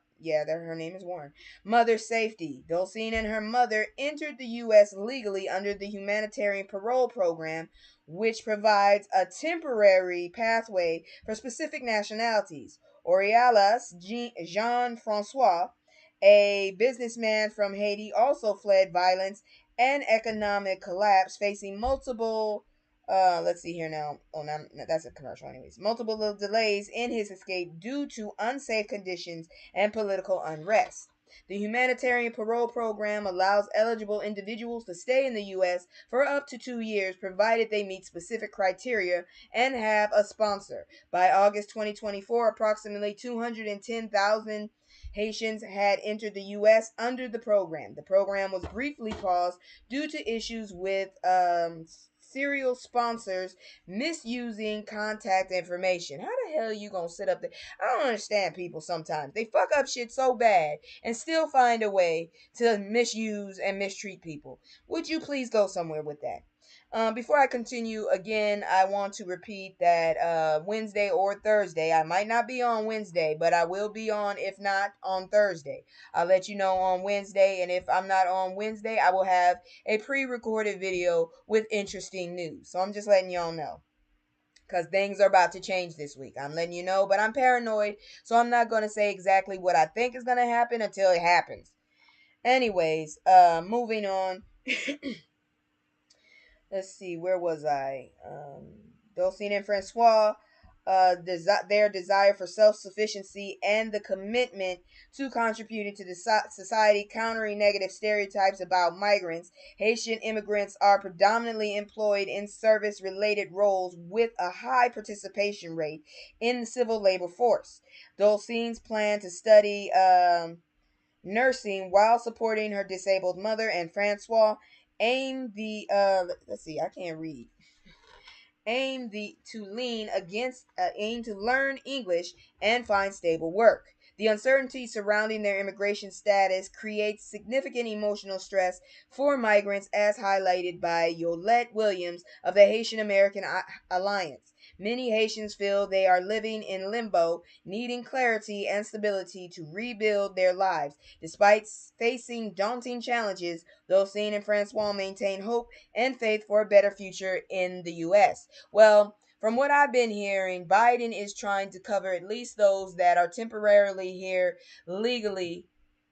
Speaker 2: name is Warren, mother's safety. Dolcine and her mother entered the U.S. legally under the humanitarian parole program, which provides a temporary pathway for specific nationalities. Orialas Jean Francois, a businessman from Haiti, also fled violence and economic collapse, facing multiple. Let's see here now. Oh, no, that's a commercial, anyways. Multiple delays in his escape due to unsafe conditions and political unrest. The humanitarian parole program allows eligible individuals to stay in the U.S. for up to 2 years, provided they meet specific criteria and have a sponsor. By August 2024, approximately 210,000 Haitians had entered the U.S. under the program. The program was briefly paused due to issues with serial sponsors misusing contact information. How the hell are you gonna sit up there? I don't understand people sometimes. They fuck up shit so bad and still find a way to misuse and mistreat people. Would you please go somewhere with that? Before I continue, again, I want to repeat that Wednesday or Thursday, I might not be on Wednesday, but I will be on, if not, on Thursday. I'll let you know on Wednesday, and if I'm not on Wednesday, I will have a pre recorded video with interesting news. So I'm just letting y'all know. Because things are about to change this week. I'm letting you know, but I'm paranoid, so I'm not going to say exactly what I think is going to happen until it happens. Anyways, moving on. Let's see, where was I? Dulcine and Francois, their desire for self sufficiency and the commitment to contributing to the society, countering negative stereotypes about migrants. Haitian immigrants are predominantly employed in service related roles with a high participation rate in the civil labor force. Dulcine's plan to study nursing while supporting her disabled mother, and Francois aim the let's see, I can't read. Aim to learn English and find stable work. The uncertainty surrounding their immigration status creates significant emotional stress for migrants, as highlighted by Yolette Williams of the Haitian American Alliance. Many Haitians feel they are living in limbo, needing clarity and stability to rebuild their lives. Despite facing daunting challenges, Dulcine and Francois maintain hope and faith for a better future in the U.S. Well, from what I've been hearing, Biden is trying to cover at least those that are temporarily here legally.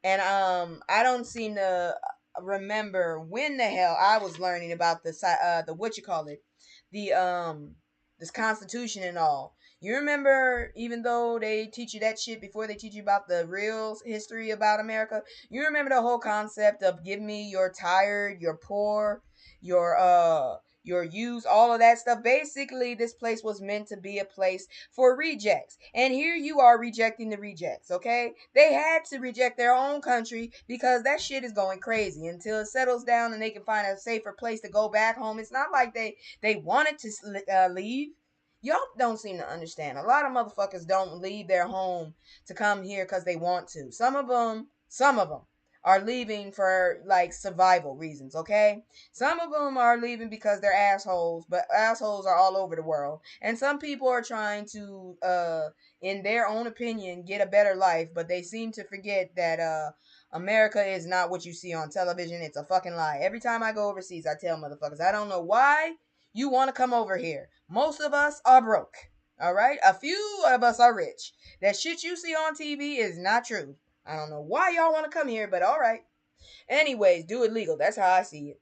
Speaker 2: And I don't seem to remember when the hell I was learning about the what you call it, the this constitution and all. You remember, even though they teach you that shit before they teach you about the real history about America, you remember the whole concept of give me your tired, your poor, your use, all of that stuff. Basically, this place was meant to be a place for rejects. And here you are rejecting the rejects, okay? They had to reject their own country because that shit is going crazy until it settles down and they can find a safer place to go back home. It's not like they wanted to leave. Y'all don't seem to understand. A lot of motherfuckers don't leave their home to come here because they want to. Some of them are leaving for like survival reasons, okay? Some of them are leaving because they're assholes, but assholes are all over the world. And some people are trying to, in their own opinion, get a better life, but they seem to forget that America is not what you see on television. It's a fucking lie. Every time I go overseas, I tell motherfuckers, I don't know why you want to come over here. Most of us are broke. All right? A few of us are rich. That shit you see on TV is not true. I don't know why y'all want to come here, but all right. Anyways, do it legal. That's how I see it.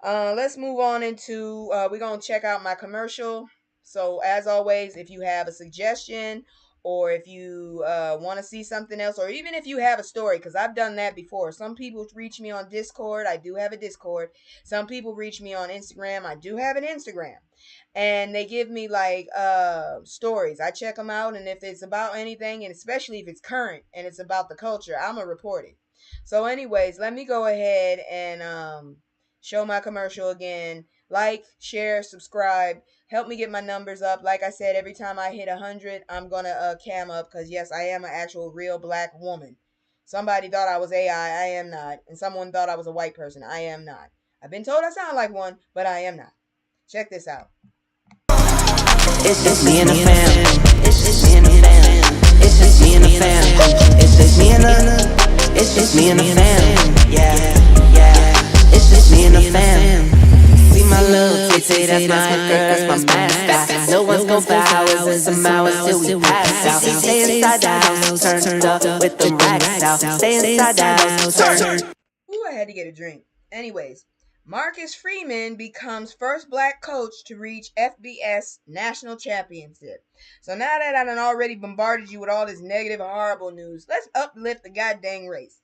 Speaker 2: Let's move on into we're gonna check out my commercial. So as always, if you have a suggestion or if you want to see something else, or even if you have a story, because I've done that before. Some people reach me on Discord. I do have a Discord. Some people reach me on Instagram. I do have an Instagram. And they give me like stories. I check them out, and if it's about anything, and especially if it's current and it's about the culture, I'm gonna report it. So, anyways, let me go ahead and show my commercial again. Like, share, subscribe. Help me get my numbers up. Like I said, every time I hit 100, I'm gonna cam up, because yes, I am an actual real black woman. Somebody thought I was AI. I am not. And someone thought I was a white person. I am not. I've been told I sound like one, but I am not. Check this out.
Speaker 3: It's just me and the fam. It's just me and the fam. It's just me and the fam. It's just me and the. It's just me and the fam. Yeah, yeah. It's just me and the fam. See my little titty, that's my girl, that's my mascot. No one's gon' buy hours in some hours till we pass out. Stay inside the house, turned up with the racks out. Stay inside the house, turned.
Speaker 2: Ooh, I had to get a drink. Anyways, Marcus Freeman becomes first black coach to reach FBS national championship. So now that I done already bombarded you with all this negative, horrible news, let's uplift the goddamn race.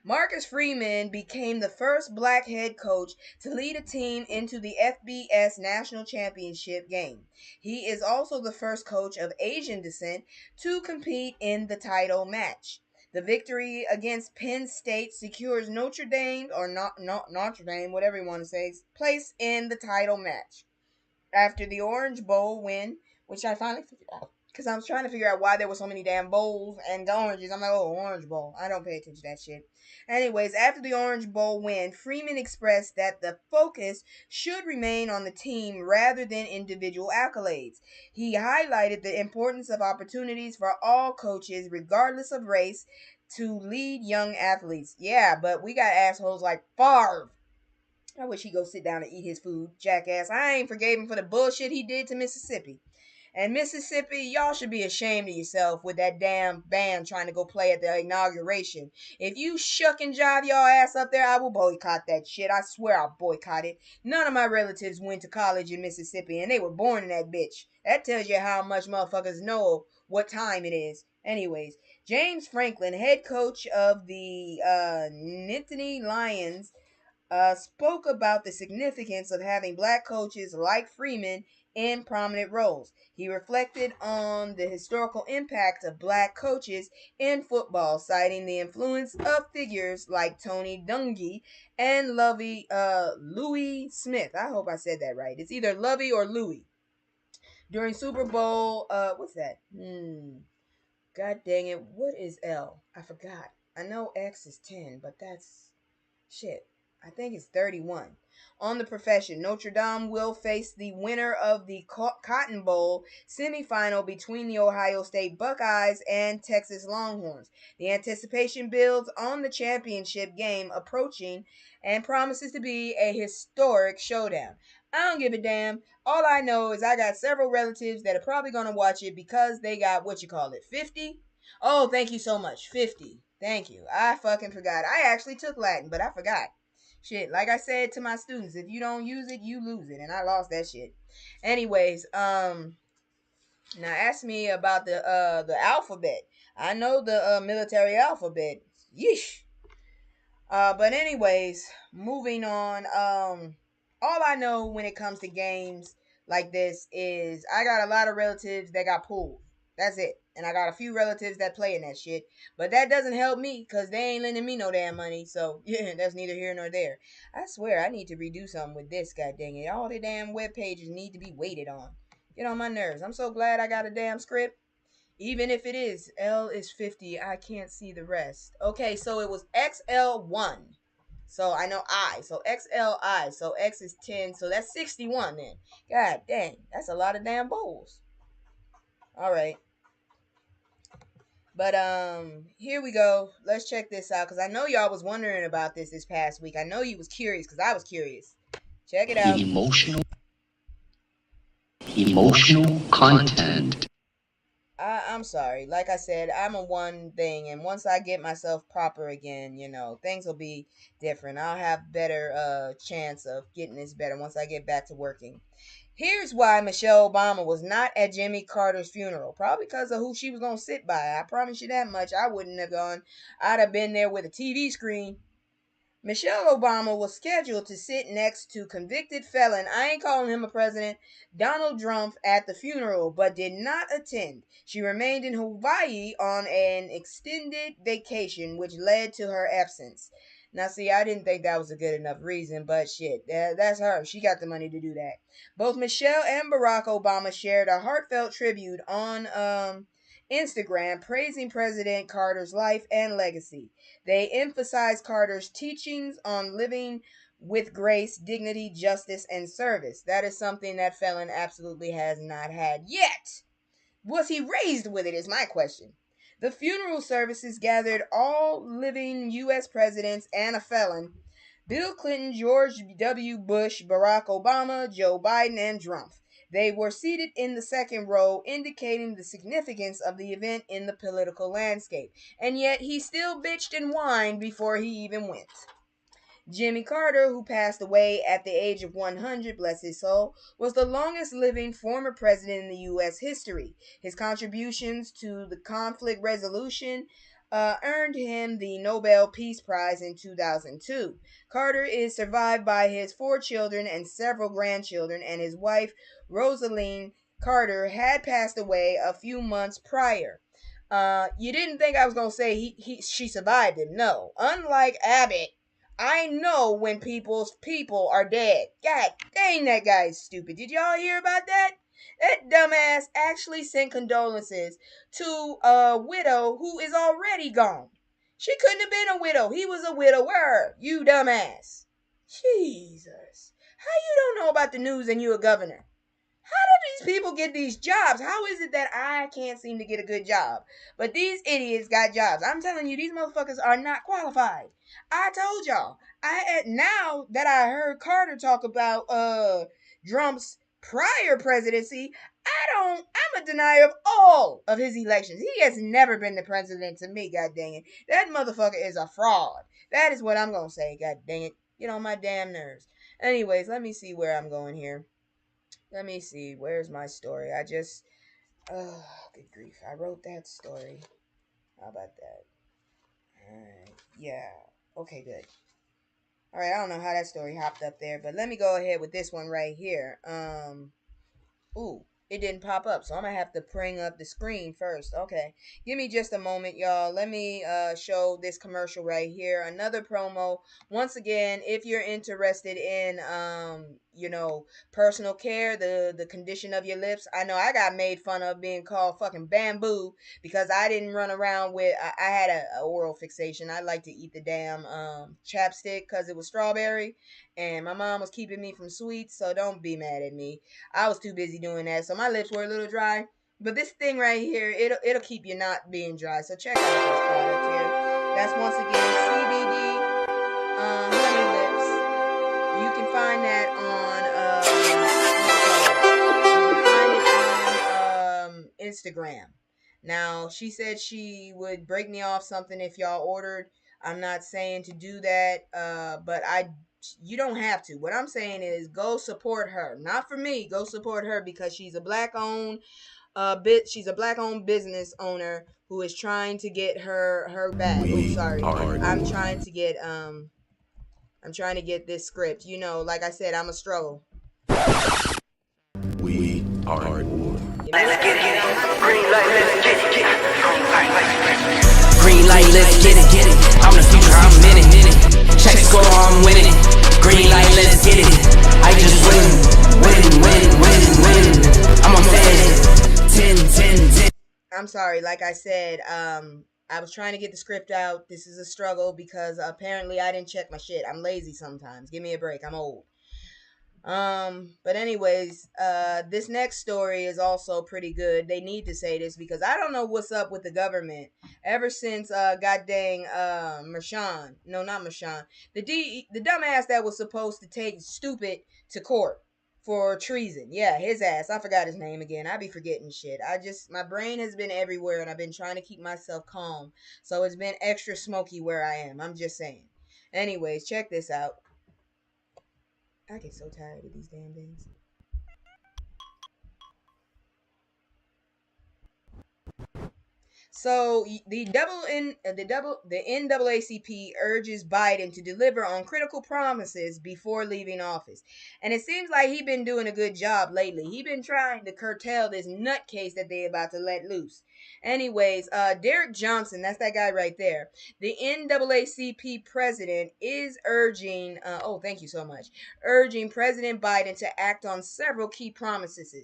Speaker 2: Marcus Freeman became the first black head coach to lead a team into the FBS National Championship game. He is also the first coach of Asian descent to compete in the title match. The victory against Penn State secures Notre Dame, or not Notre Dame, whatever you want to say, place in the title match. After the Orange Bowl win, which I finally figured out, because I was trying to figure out why there were so many damn bowls and oranges. I'm like, oh, Orange Bowl. I don't pay attention to that shit. Anyways, after the Orange Bowl win, Freeman expressed that the focus should remain on the team rather than individual accolades. He highlighted the importance of opportunities for all coaches, regardless of race, to lead young athletes. Yeah, but we got assholes like Favre. I wish he'd go sit down and eat his food, jackass. I ain't forgave him for the bullshit he did to Mississippi. And Mississippi, y'all should be ashamed of yourself with that damn band trying to go play at the inauguration. If you shuck and jive your ass up there, I will boycott that shit. I swear I'll boycott it. None of my relatives went to college in Mississippi, and they were born in that bitch. That tells you how much motherfuckers know what time it is. Anyways, James Franklin, head coach of the Nittany Lions, spoke about the significance of having black coaches like Freeman in prominent roles. He reflected on the historical impact of black coaches in football, citing the influence of figures like Tony Dungy and Louis Smith. I hope I said that right. It's either Lovey or Louis. During Super Bowl, what's that? God dang it. What is L? I forgot. I know X is 10, but that's shit. I think it's 31. On the profession, Notre Dame will face the winner of the Cotton Bowl semifinal between the Ohio State Buckeyes and Texas Longhorns. The anticipation builds on the championship game approaching and promises to be a historic showdown. I don't give a damn. All I know is I got several relatives that are probably going to watch it because they got, 50? Oh, thank you so much. 50. Thank you. I fucking forgot. I actually took Latin, but I forgot. Shit, like I said to my students, if you don't use it, you lose it, and I lost that shit. Anyways, now ask me about the alphabet. I know the military alphabet. Yeesh. But anyways, moving on. All I know when it comes to games like this is I got a lot of relatives that got pulled. That's it. And I got a few relatives that play in that shit. But that doesn't help me because they ain't lending me no damn money. So, yeah, that's neither here nor there. I swear I need to redo something with this, god dang it. All the damn web pages need to be waited on. Get on my nerves. I'm so glad I got a damn script. Even if it is L is 50, I can't see the rest. Okay, so it was XL1. So I know I. So XLI. So X is 10. So that's 61 then. God dang. That's a lot of damn bowls. All right. But here we go. Let's check this out cuz I know y'all was wondering about this past week. I know you was curious cuz I was curious. Check it out.
Speaker 3: Emotional content.
Speaker 2: I'm sorry. Like I said, I'm a one thing, and once I get myself proper again, things will be different. I'll have better chance of getting this better once I get back to working. Here's why Michelle Obama was not at Jimmy Carter's funeral. Probably because of who she was going to sit by. I promise you that much. I wouldn't have gone. I'd have been there with a TV screen. Michelle Obama was scheduled to sit next to convicted felon, I ain't calling him a president, Donald Drumpf at the funeral, but did not attend. She remained in Hawaii on an extended vacation, which led to her absence. Now, see, I didn't think that was a good enough reason, but shit, that's her. She got the money to do that. Both Michelle and Barack Obama shared a heartfelt tribute on Instagram praising President Carter's life and legacy. They emphasize Carter's teachings on living with grace, dignity, justice, and service. That is something that felon absolutely has not had yet. Was he raised with it, is my question. The funeral services gathered all living U.S. presidents and a felon: Bill Clinton, George W. Bush, Barack Obama, Joe Biden, and Drumpf. They were seated in the second row, indicating the significance of the event in the political landscape. And yet he still bitched and whined before he even went. Jimmy Carter, who passed away at the age of 100, bless his soul, was the longest living former president in the U.S. history. His contributions to the conflict resolution earned him the Nobel Peace Prize in 2002. Carter is survived by his 4 children and several grandchildren, and his wife, Rosalynn Carter, had passed away a few months prior. You didn't think I was gonna say she survived him? No. Unlike Abbott, I know when people's people are dead. God dang, that guy is stupid. Did y'all hear about that? That dumbass actually sent condolences to a widow who is already gone. She couldn't have been a widow. He was a widower. You dumbass. Jesus. How you don't know about the news and you a governor? How do these people get these jobs? How is it that I can't seem to get a good job, but these idiots got jobs? I'm telling you, these motherfuckers are not qualified. I told y'all. Now that I heard Carter talk about Trump's prior presidency, I'm a denier of all of his elections. He has never been the president to me, god dang it. That motherfucker is a fraud. That is what I'm gonna say, god dang it. Get on my damn nerves. Anyways, let me see where I'm going here. Let me see. Where's my story? Oh, good grief. I wrote that story. How about that? Alright. Yeah. Okay, good. Alright, I don't know how that story hopped up there, but let me go ahead with this one right here. Ooh, it didn't pop up, so I'm gonna have to bring up the screen first. Okay, give me just a moment, y'all. Let me show this commercial right here. Another promo. Once again, if you're interested in personal care, the condition of your lips. I know I got made fun of being called fucking bamboo because I didn't run around with. I had a oral fixation. I like to eat the damn chapstick because it was strawberry, and my mom was keeping me from sweets. So don't be mad at me. I was too busy doing that, so my lips were a little dry. But this thing right here, it'll keep you not being dry. So check out this product here. That's once again CBD honey lips. You can find that on Instagram. Now she said she would break me off something if y'all ordered. I'm not saying to do that, but you don't have to. What I'm saying is go support her. Not for me. Go support her because she's a black owned she's a black owned business owner who is trying to get her back. Oh, sorry. I'm trying to get this script. You know, like I said, I'm a struggle.
Speaker 3: We are at war.
Speaker 1: Let's get it. Green light, let's get it.
Speaker 3: Green light, let's get it. I'm the future, I'm in it. Check score, I'm winning. Green light, let's get it. I just win. I'm on 10.
Speaker 2: I'm sorry, like I said, I was trying to get the script out. This is a struggle because apparently I didn't check my shit. I'm lazy sometimes. Give me a break. I'm old. But anyways, this next story is also pretty good. They need to say this because I don't know what's up with the government. Ever since god dang Marshawn, no, not Marshawn, the dumbass that was supposed to take stupid to court for treason. Yeah, his ass. I forgot his name again. I be forgetting shit. My brain has been everywhere and I've been trying to keep myself calm. So it's been extra smoky where I am. I'm just saying. Anyways, check this out. I get so tired of these damn things. So the NAACP urges Biden to deliver on critical promises before leaving office, and it seems like he's been doing a good job lately. He's been trying to curtail this nutcase that they're about to let loose. Anyways, Derek Johnson, that's that guy right there. The NAACP president is urging. Oh, thank you so much. Urging President Biden to act on several key promises.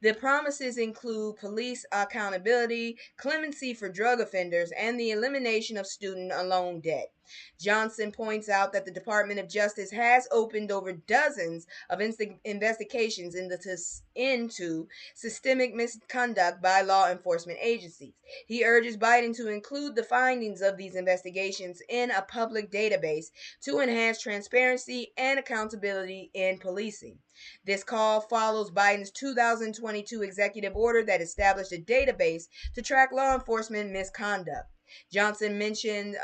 Speaker 2: The promises include police accountability, clemency for drug offenders, and the elimination of student loan debt. Johnson points out that the Department of Justice has opened over dozens of investigations into systemic misconduct by law enforcement agencies. He urges Biden to include the findings of these investigations in a public database to enhance transparency and accountability in policing. This call follows Biden's 2022 executive order that established a database to track law enforcement misconduct. Johnson mentioned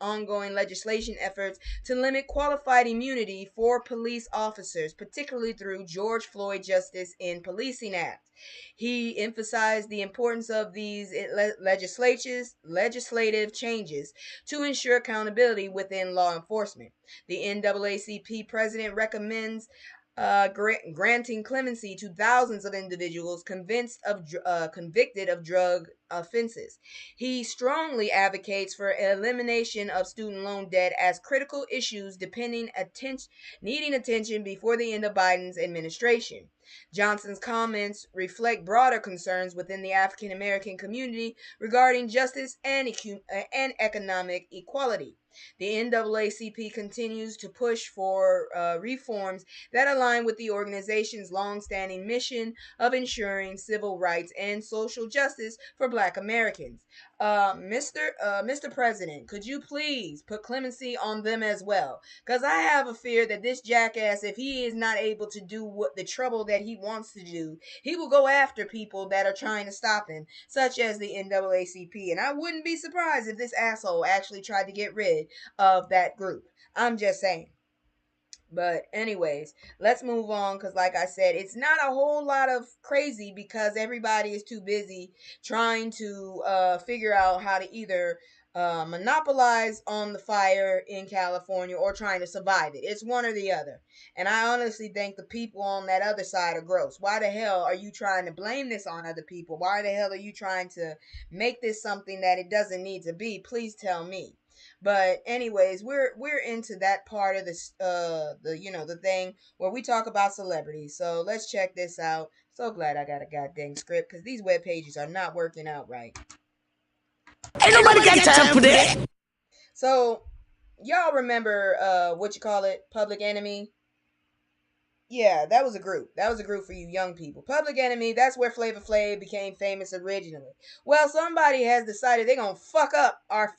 Speaker 2: ongoing legislation efforts to limit qualified immunity for police officers, particularly through George Floyd Justice in Policing Act. He emphasized the importance of these legislative changes to ensure accountability within law enforcement. The NAACP president recommends granting clemency to thousands of individuals convicted of drug offenses. He strongly advocates for elimination of student loan debt as critical issues needing attention before the end of Biden's administration. Johnson's comments reflect broader concerns within the African American community regarding justice and economic equality. The NAACP continues to push for reforms that align with the organization's longstanding mission of ensuring civil rights and social justice for Black Americans. Mr. President, could you please put clemency on them as well? Because I have a fear that this jackass, if he is not able to do what the trouble that he wants to do, he will go after people that are trying to stop him, such as the NAACP. And I wouldn't be surprised if this asshole actually tried to get rid of that group. I'm just saying. But anyways, let's move on because like I said, it's not a whole lot of crazy because everybody is too busy trying to figure out how to either monopolize on the fire in California or trying to survive it. It's one or the other. And I honestly think the people on that other side are gross. Why the hell are you trying to blame this on other people? Why the hell are you trying to make this something that it doesn't need to be? Please tell me. But anyways, we're into that part of this the thing where we talk about celebrities. So let's check this out. So glad I got a goddamn script because these web pages are not working out right.
Speaker 3: Ain't nobody got time for that.
Speaker 2: So y'all remember what you call it, Public Enemy? Yeah, that was a group. That was a group for you young people. Public Enemy, that's where Flavor Flav became famous originally. Well, somebody has decided they're going to fuck up our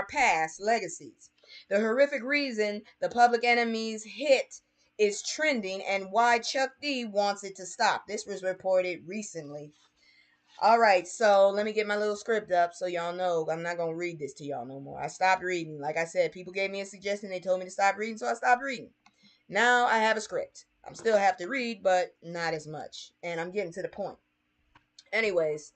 Speaker 2: past legacies. The horrific reason the Public Enemy's hit is trending and why Chuck D wants it to stop. This was reported recently. All right, so let me get my little script up so y'all know I'm not going to read this to y'all no more. I stopped reading. Like I said, people gave me a suggestion. They told me to stop reading, so I stopped reading. Now I have a script. I'm still have to read, but not as much. And I'm getting to the point. Anyways,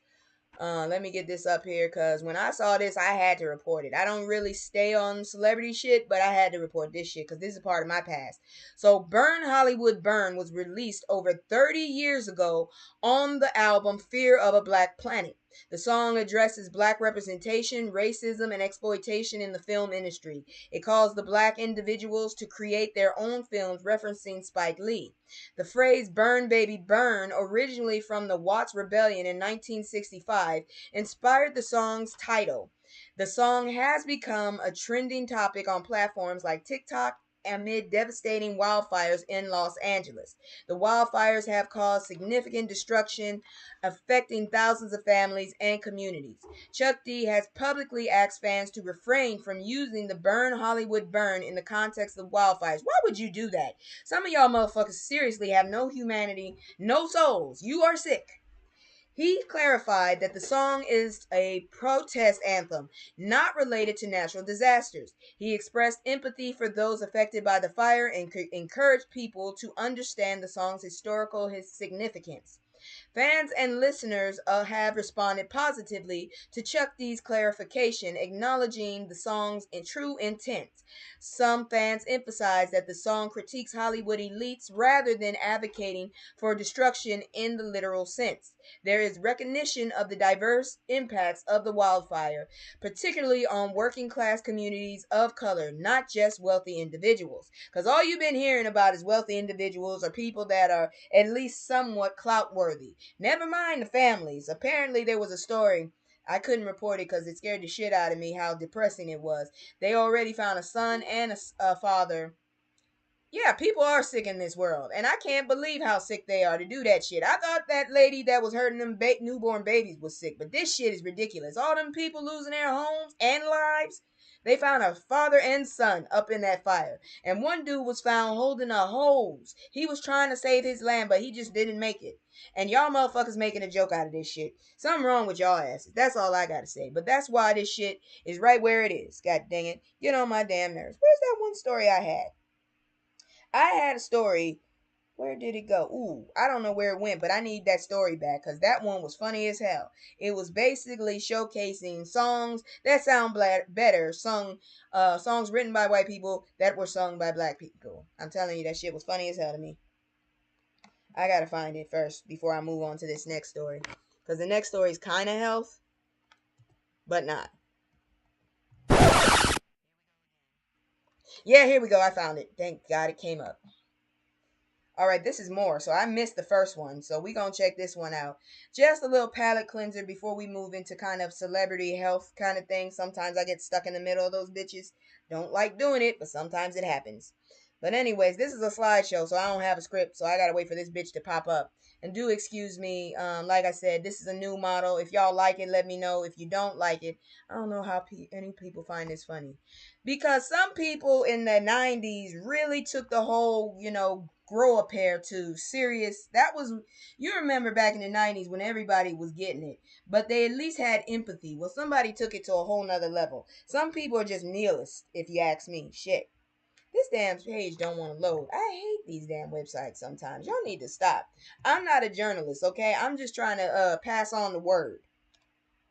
Speaker 2: let me get this up here because when I saw this, I had to report it. I don't really stay on celebrity shit, but I had to report this shit because this is part of my past. So, Burn Hollywood Burn was released over 30 years ago on the album Fear of a Black Planet. The song addresses black representation, racism, and exploitation in the film industry. It calls the black individuals to create their own films referencing Spike Lee. The phrase burn baby burn, originally from the Watts Rebellion in 1965, inspired the song's title. The song has become a trending topic on platforms like TikTok amid devastating wildfires in Los Angeles. The wildfires have caused significant destruction, affecting thousands of families and communities. Chuck D has publicly asked fans to refrain from using the Burn Hollywood Burn in the context of wildfires. Why would you do that? Some of y'all motherfuckers seriously have no humanity, no souls. You are sick. He clarified that the song is a protest anthem, not related to natural disasters. He expressed empathy for those affected by the fire and encouraged people to understand the song's historical significance. Fans and listeners have responded positively to Chuck D's clarification, acknowledging the song's true intent. Some fans emphasize that the song critiques Hollywood elites rather than advocating for destruction in the literal sense. There is recognition of the diverse impacts of the wildfire, particularly on working class communities of color, not just wealthy individuals. Because all you've been hearing about is wealthy individuals or people that are at least somewhat clout worthy. Never mind the families. Apparently, there was a story. I couldn't report it because it scared the shit out of me how depressing it was. They already found a son and a father. Yeah, people are sick in this world, and I can't believe how sick they are to do that shit. I thought that lady that was hurting them newborn babies was sick, but this shit is ridiculous. All them people losing their homes and lives. They found a father and son up in that fire, and one dude was found holding a hose. He was trying to save his land, but he just didn't make it. And y'all motherfuckers making a joke out of this shit. Something wrong with y'all asses. That's all I gotta say. But that's why this shit is right where it is. God dang it. Get on my damn nerves. Where's that one story I had? I had a story. Where did it go? Ooh, I don't know where it went, but I need that story back because that one was funny as hell. It was basically showcasing songs that sound better, songs written by white people that were sung by black people. I'm telling you, that shit was funny as hell to me. I gotta find it first before I move on to this next story because the next story is kind of health, but not. Yeah, here we go. I found it. Thank God it came up. All right, this is more. So I missed the first one. So we going to check this one out. Just a little palate cleanser before we move into kind of celebrity health kind of thing. Sometimes I get stuck in the middle of those bitches. Don't like doing it, but sometimes it happens. But anyways, this is a slideshow, so I don't have a script, so I got to wait for this bitch to pop up. And do excuse me. Like I said, this is a new model. If y'all like it, let me know. If you don't like it, I don't know how any people find this funny because some people in the 90s really took the whole, grow a pair to serious. That was, you remember back in the 90s when everybody was getting it, but they at least had empathy. Well, somebody took it to a whole nother level. Some people are just nihilists, if you ask me. Shit. This damn page don't want to load. I hate these damn websites sometimes. Y'all need to stop. I'm not a journalist, okay? I'm just trying to pass on the word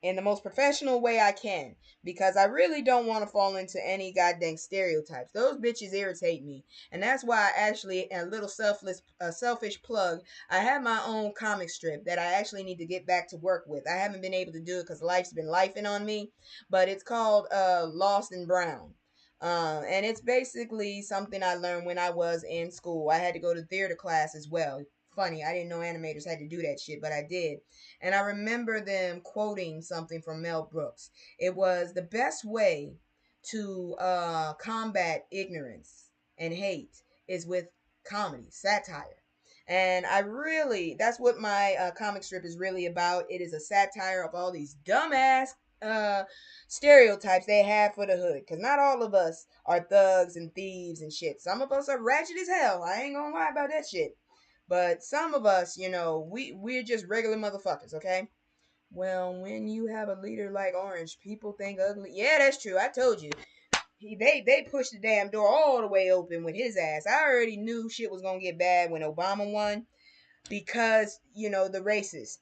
Speaker 2: in the most professional way I can because I really don't want to fall into any goddamn stereotypes. Those bitches irritate me, and that's why I actually a little selfish plug. I have my own comic strip that I actually need to get back to work with. I haven't been able to do it because life's been lifing on me, but it's called Lost and Brown. And it's basically something I learned when I was in school. I had to go to theater class as well. Funny, I didn't know animators had to do that shit, but I did. And I remember them quoting something from Mel Brooks. It was the best way to combat ignorance and hate is with comedy, satire. And I really, that's what my comic strip is really about. It is a satire of all these dumbass uh, stereotypes they have for the hood. Because not all of us are thugs and thieves and shit. Some of us are ratchet as hell. I ain't gonna lie about that shit. But some of us, we're just regular motherfuckers, okay? Well, when you have a leader like Orange, people think ugly. Yeah, that's true. I told you. They pushed the damn door all the way open with his ass. I already knew shit was gonna get bad when Obama won because, the racists.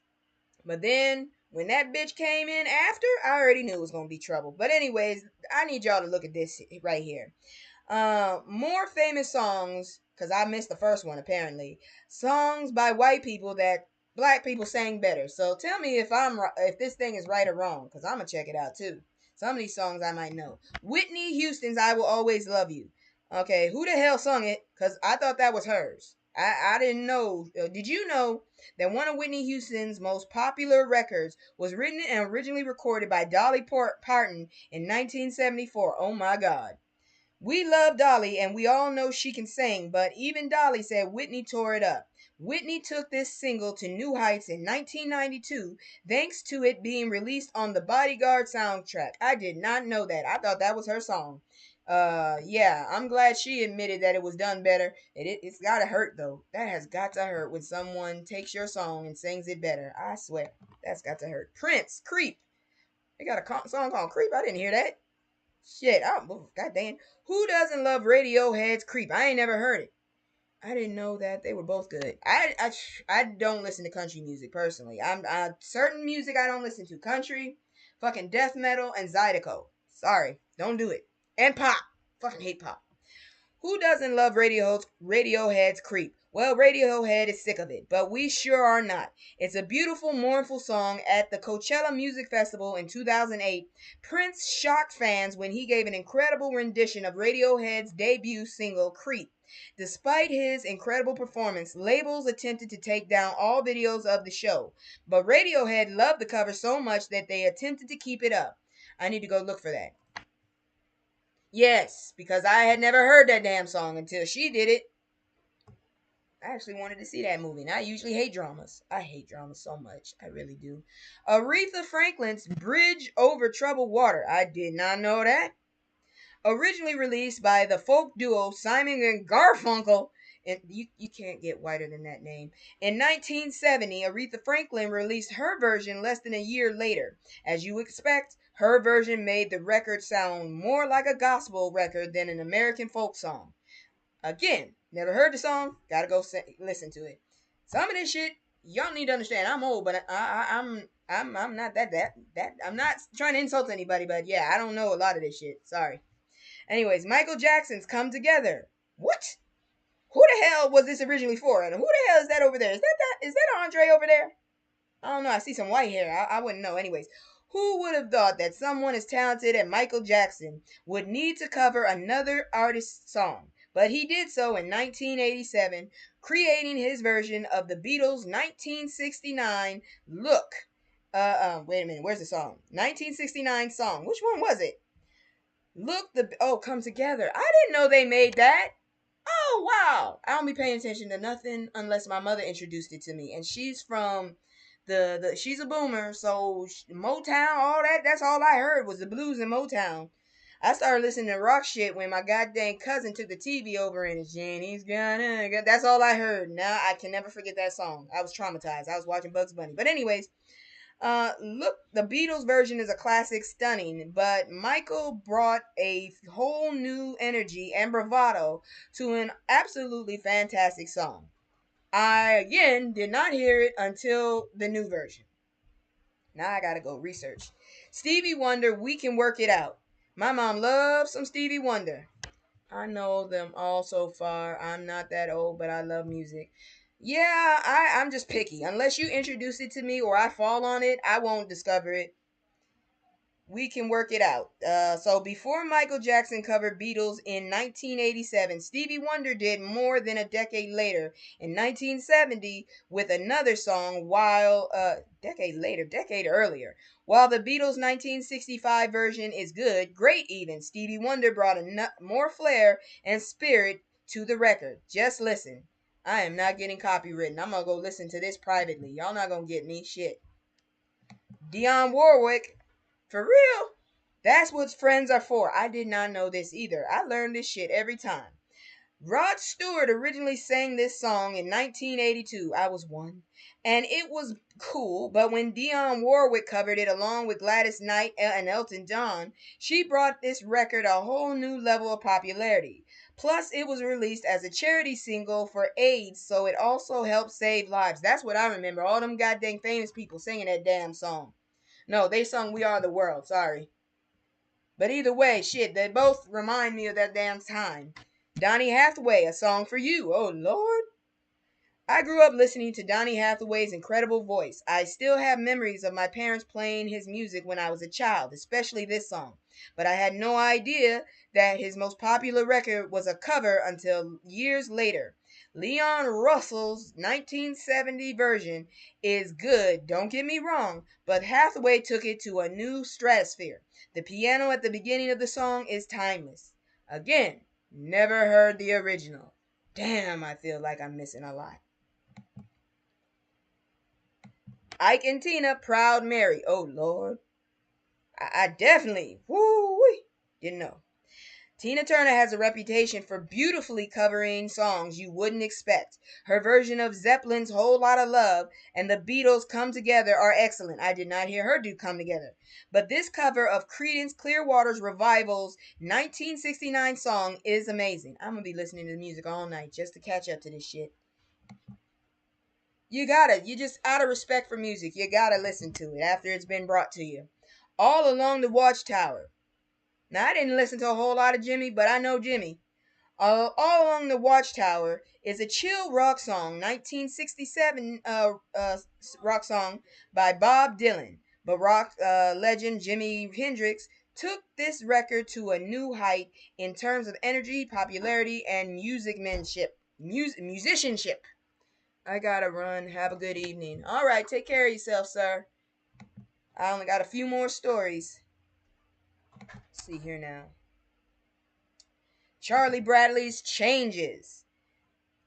Speaker 2: But then when that bitch came in after, I already knew it was gonna be trouble. But anyways, I need y'all to look at this right here. More famous songs, because I missed the first one apparently. Songs by white people that black people sang better. So tell me if this thing is right or wrong, because I'm gonna check it out too. Some of these songs I might know. Whitney Houston's "I Will Always Love You." Okay, who the hell sung it? Because I thought that was hers. I didn't know. Did you know that one of Whitney Houston's most popular records was written and originally recorded by Dolly Parton in 1974? Oh my God. We love Dolly and we all know she can sing, but even Dolly said Whitney tore it up. Whitney took this single to new heights in 1992 thanks to it being released on the Bodyguard soundtrack. I did not know that. I thought that was her song. Yeah, I'm glad she admitted that it was done better. It's gotta hurt though. That has got to hurt when someone takes your song and sings it better. I swear, that's got to hurt. Prince, Creep. They got a song called Creep. I didn't hear that. Shit, goddamn. Who doesn't love Radiohead's Creep? I ain't never heard it. I didn't know that they were both good. I don't listen to country music personally. I'm certain music I don't listen to. Country, fucking death metal, and Zydeco. Sorry, don't do it. And pop. Fucking hate pop. Who doesn't love Radiohead's Creep? Well, Radiohead is sick of it, but we sure are not. It's a beautiful, mournful song. At the Coachella Music Festival in 2008, Prince shocked fans when he gave an incredible rendition of Radiohead's debut single, Creep. Despite his incredible performance, labels attempted to take down all videos of the show, but Radiohead loved the cover so much that they attempted to keep it up. I need to go look for that. Yes, because I had never heard that damn song until she did it. I actually wanted to see that movie. And I usually hate dramas. I hate dramas so much. I really do. Aretha Franklin's Bridge Over Troubled Water. I did not know that. Originally released by the folk duo Simon and Garfunkel. And you can't get whiter than that name. In 1970, Aretha Franklin released her version less than a year later. As you expect, her version made the record sound more like a gospel record than an American folk song. Again, never heard the song, gotta go listen to it. Some of this shit, y'all need to understand. I'm old, but I'm not that. I'm not trying to insult anybody, but yeah, I don't know a lot of this shit. Sorry. Anyways, Michael Jackson's Come Together. What? Who the hell was this originally for? And who the hell is that over there? Is that Andre over there? I don't know. I see some white hair. I wouldn't know. Anyways, who would have thought that someone as talented as Michael Jackson would need to cover another artist's song? But he did so in 1987, creating his version of the Beatles' 1969 Look. Wait a minute. Where's the song? 1969 song. Which one was it? Look, Come Together. I didn't know they made that. Oh, wow. I don't be paying attention to nothing unless my mother introduced it to me. And she's from she's a boomer, so Motown, all that, that's all I heard was the blues and Motown. I started listening to rock shit when my goddamn cousin took the TV over and Jenny's gonna. That's all I heard. Now I can never forget that song. I was traumatized. I was watching Bugs Bunny. But anyways, look, the Beatles version is a classic, stunning, but Michael brought a whole new energy and bravado to an absolutely fantastic song. I again did not hear it until the new version. Now I gotta go research. Stevie Wonder, We Can Work It Out. My mom loves some Stevie Wonder. I know them all so far. I'm not that old, but I love music. Yeah, I'm just picky. Unless you introduce it to me or I fall on it, I won't discover it. We can work it out. So before Michael Jackson covered Beatles in 1987, Stevie Wonder did more than a decade later in 1970 with another song. While decade earlier. While the Beatles' 1965 version is good, great even, Stevie Wonder brought more flair and spirit to the record. Just listen. I am not getting copywritten. I'm gonna go listen to this privately. Y'all not gonna get me shit. Dionne Warwick. For real? That's what friends are for. I did not know this either. I learn this shit every time. Rod Stewart originally sang this song in 1982. I was one. And it was cool, but when Dionne Warwick covered it along with Gladys Knight and Elton John, she brought this record a whole new level of popularity. Plus, it was released as a charity single for AIDS, so it also helped save lives. That's what I remember. All them goddamn famous people singing that damn song. No, they sung We Are the World. Sorry. But either way, shit, they both remind me of that damn time. Donny Hathaway, A Song for You. Oh, Lord. I grew up listening to Donny Hathaway's incredible voice. I still have memories of my parents playing his music when I was a child, especially this song. But I had no idea that his most popular record was a cover until years later. Leon Russell's 1970 version is good, don't get me wrong, but Hathaway took it to a new stratosphere. The piano at the beginning of the song is timeless. Again, never heard the original. Damn, I feel like I'm missing a lot. Ike and Tina, Proud Mary. Oh, Lord. I definitely, woo, didn't know. Tina Turner has a reputation for beautifully covering songs you wouldn't expect. Her version of Zeppelin's Whole Lotta Love and the Beatles' Come Together are excellent. I did not hear her do Come Together. But this cover of Creedence Clearwater's Revival's 1969 song is amazing. I'm going to be listening to the music all night just to catch up to this shit. You just, out of respect for music, you gotta listen to it after it's been brought to you. All Along the Watchtower. Now, I didn't listen to a whole lot of Jimmy, but I know Jimmy. All Along the Watchtower is a chill rock song, 1967 rock song by Bob Dylan. But rock legend Jimi Hendrix took this record to a new height in terms of energy, popularity, and musicianship. I gotta run. Have a good evening. All right, take care of yourself, sir. I only got a few more stories. Let's see here now. Charlie Bradley's Changes.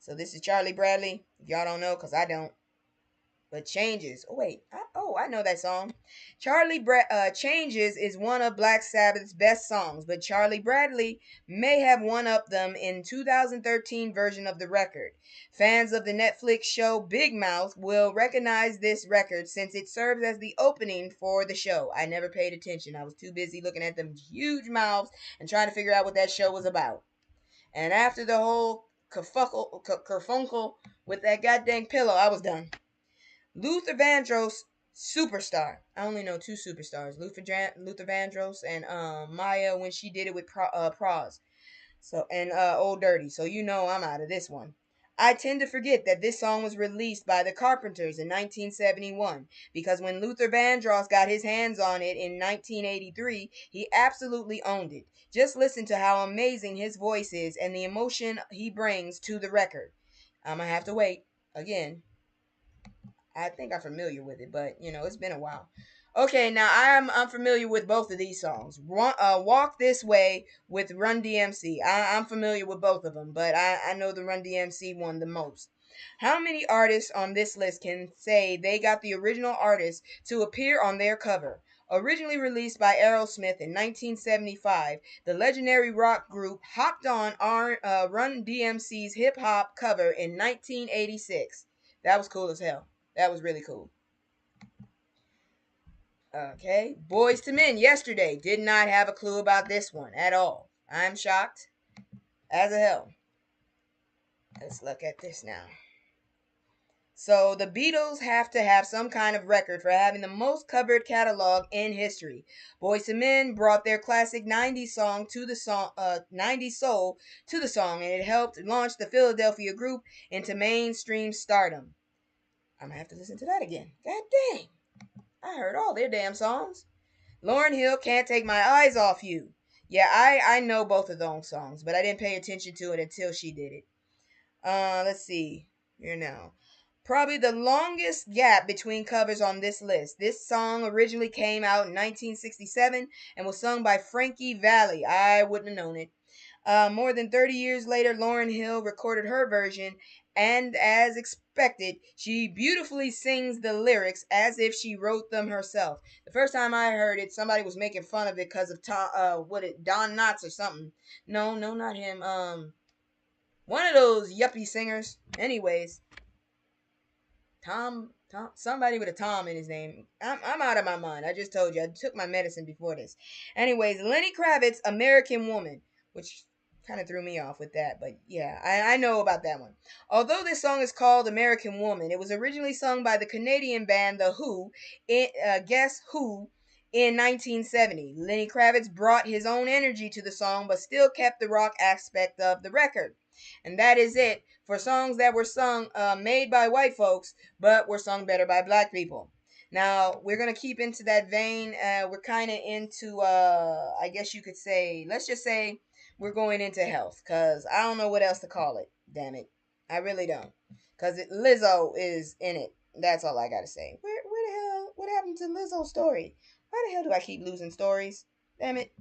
Speaker 2: So this is Charlie Bradley. If y'all don't know, because I don't. But Changes. Oh, wait. I know that song. Changes is one of Black Sabbath's best songs, but Charlie Bradley may have one-upped them in 2013 version of the record. Fans of the Netflix show Big Mouth will recognize this record since it serves as the opening for the show. I never paid attention. I was too busy looking at them huge mouths and trying to figure out what that show was about. And after the whole kerfunkel with that goddamn pillow, I was done. Luther Vandross, superstar. I only know two superstars: Luther Vandross and Maya when she did it with Praz. So and Old Dirty. So you know I'm out of this one. I tend to forget that this song was released by the Carpenters in 1971 because when Luther Vandross got his hands on it in 1983, he absolutely owned it. Just listen to how amazing his voice is and the emotion he brings to the record. I'm gonna have to wait again. I think I'm familiar with it, but it's been a while. Okay, now I'm familiar with both of these songs. Walk This Way with Run DMC. I'm familiar with both of them, but I know the Run DMC one the most. How many artists on this list can say they got the original artist to appear on their cover? Originally released by Aerosmith in 1975, the legendary rock group hopped on Run DMC's hip hop cover in 1986. That was cool as hell. That was really cool. Okay. Boys to Men yesterday. Did not have a clue about this one at all. I'm shocked as a hell. Let's look at this now. So the Beatles have to have some kind of record for having the most covered catalog in history. Boys to Men brought their classic 90s song to the song 90s soul to the song, and it helped launch the Philadelphia group into mainstream stardom. I'm gonna have to listen to that again. God dang. I heard all their damn songs. Lauryn Hill, Can't Take My Eyes Off You. Yeah, I know both of those songs, but I didn't pay attention to it until she did it. Let's see. Here now. Probably the longest gap between covers on this list. This song originally came out in 1967 and was sung by Frankie Valli. I wouldn't have known it. More than 30 years later, Lauryn Hill recorded her version, and as expected, she beautifully sings the lyrics as if she wrote them herself. The first time I heard it, somebody was making fun of it because of Don Knotts or something. No, not him. One of those yuppie singers. Anyways, Tom, somebody with a Tom in his name. I'm out of my mind. I just told you. I took my medicine before this. Anyways, Lenny Kravitz, American Woman, which kind of threw me off with that, but yeah, I know about that one. Although this song is called American Woman, it was originally sung by the Canadian band The Who, Guess Who, in 1970. Lenny Kravitz brought his own energy to the song, but still kept the rock aspect of the record. And that is it for songs that were sung, made by white folks, but were sung better by black people. Now, we're going to keep into that vein. We're kind of into, I guess you could say, let's just say we're going into health, because I don't know what else to call it. Damn it. I really don't. Because Lizzo is in it. That's all I got to say. Where the hell, what happened to Lizzo's story? Why the hell do I keep losing stories? Damn it.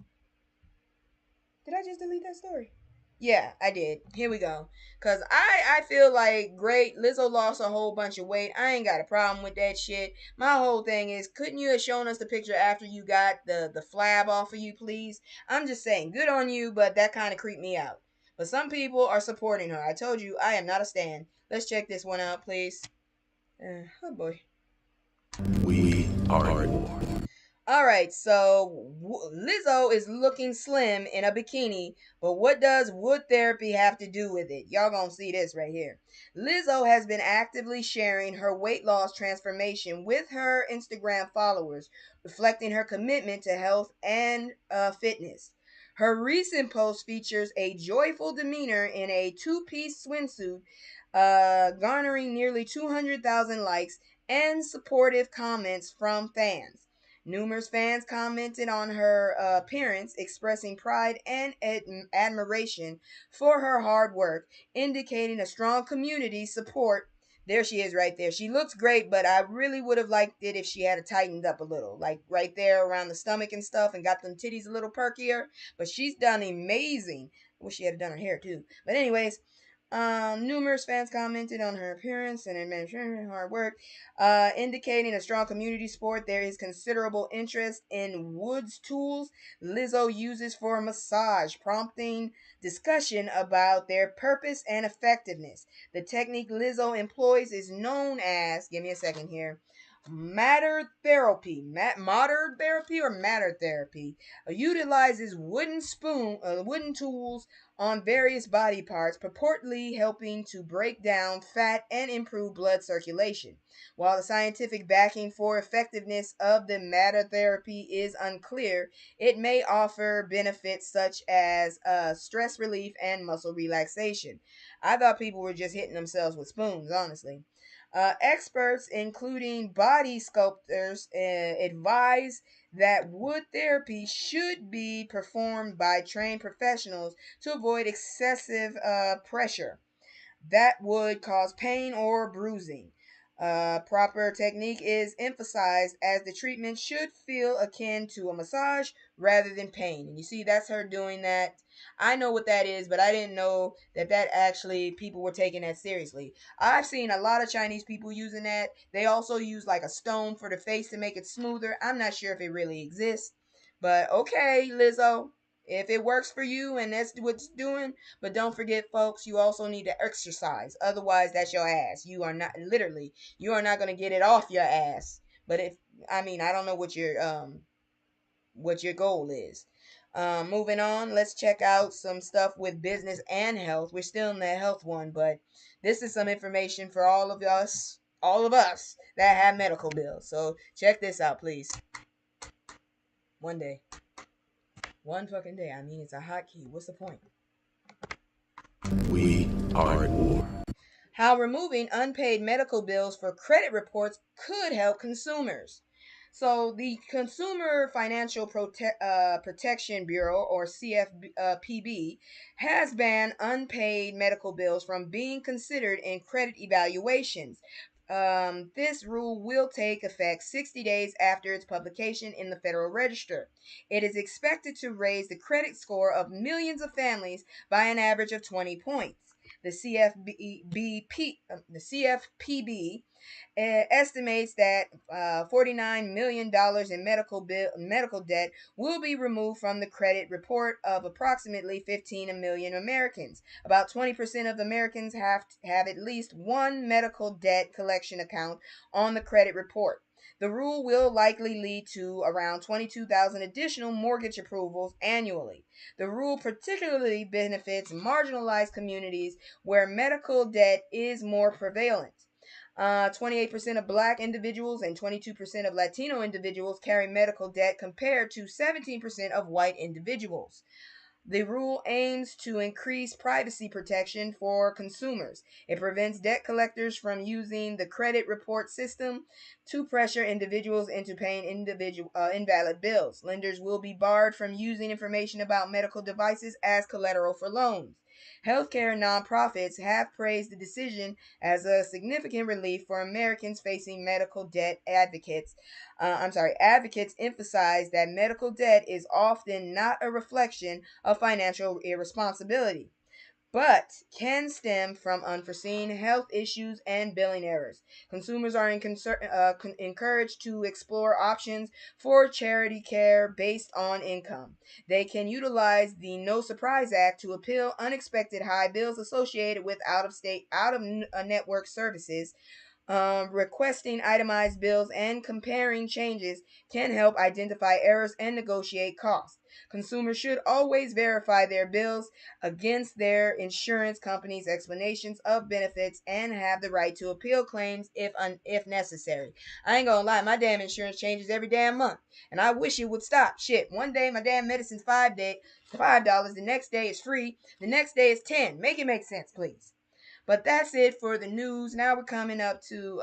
Speaker 2: Did I just delete that story? Yeah, I did. Here we go. Cause I feel like great. Lizzo lost a whole bunch of weight. I ain't got a problem with that shit. My whole thing is, couldn't you have shown us the picture after you got the flab off of you, please? I'm just saying, good on you, but that kind of creeped me out. But some people are supporting her. I told you, I am not a stan. Let's check this one out, please. Oh boy.
Speaker 3: We are at war.
Speaker 2: All right, so Lizzo is looking slim in a bikini, but what does wood therapy have to do with it? Y'all gonna see this right here. Lizzo has been actively sharing her weight loss transformation with her Instagram followers, reflecting her commitment to health and fitness. Her recent post features a joyful demeanor in a two-piece swimsuit, garnering nearly 200,000 likes and supportive comments from fans. Numerous fans commented on her appearance, expressing pride and admiration for her hard work, indicating a strong community support. There she is right there. She looks great, but I really would have liked it if she had tightened up a little, like right there around the stomach and stuff, and got them titties a little perkier. But she's done amazing. I wish she had done her hair too. But anyways, numerous fans commented on her appearance and admiration hard work, indicating a strong community support. There is considerable interest in Wood's tools Lizzo uses for massage, prompting discussion about their purpose and effectiveness. The technique Lizzo employs is known as, give me a second here, modern therapy or matter therapy, utilizes wooden tools on various body parts, purportedly helping to break down fat and improve blood circulation. While the scientific backing for effectiveness of the matter therapy is unclear, it may offer benefits such as stress relief and muscle relaxation. I thought people were just hitting themselves with spoons, honestly. Experts, including body sculptors, advise that wood therapy should be performed by trained professionals to avoid excessive pressure that would cause pain or bruising. Proper technique is emphasized as the treatment should feel akin to a massage rather than pain. And you see, that's her doing that. I know what that is, but I didn't know that actually people were taking that seriously. I've seen a lot of Chinese people using that. They also use like a stone for the face to make it smoother. I'm not sure if it really exists, but okay, Lizzo. If it works for you and that's what it's doing, but don't forget, folks, you also need to exercise. Otherwise, that's your ass. You are not literally. You are not going to get it off your ass. But if I mean, I don't know what your goal is. Moving on, let's check out some stuff with business and health. We're still in the health one, but this is some information for all of us that have medical bills. So check this out, please. One day, one fucking day. I mean, it's a hotkey. What's the point?
Speaker 3: We are at war.
Speaker 2: How removing unpaid medical bills for credit reports could help consumers. So, the Consumer Financial Protection Bureau, or CFPB, has banned unpaid medical bills from being considered in credit evaluations. This rule will take effect 60 days after its publication in the Federal Register. It is expected to raise the credit score of millions of families by an average of 20 points. The CFPB estimates that $49 million in medical debt will be removed from the credit report of approximately 15 million Americans. About 20% of Americans have at least one medical debt collection account on the credit report. The rule will likely lead to around 22,000 additional mortgage approvals annually. The rule particularly benefits marginalized communities where medical debt is more prevalent. 28% of black individuals and 22% of Latino individuals carry medical debt compared to 17% of white individuals. The rule aims to increase privacy protection for consumers. It prevents debt collectors from using the credit report system to pressure individuals into paying invalid bills. Lenders will be barred from using information about medical devices as collateral for loans. Healthcare nonprofits have praised the decision as a significant relief for Americans facing medical debt. Advocates emphasize that medical debt is often not a reflection of financial irresponsibility. but can stem from unforeseen health issues and billing errors. Consumers are encouraged to explore options for charity care based on income. They can utilize the No Surprise Act to appeal unexpected high bills associated with out of network services. Requesting itemized bills and comparing changes can help identify errors and negotiate costs. Consumers should always verify their bills against their insurance company's explanations of benefits and have the right to appeal claims if necessary. I ain't gonna lie, my damn insurance changes every damn month, and I wish it would stop. Shit, one day my damn medicine's $5, the next day it's free, the next day it's 10. Make it make sense, please. But that's it for the news. Now we're coming up to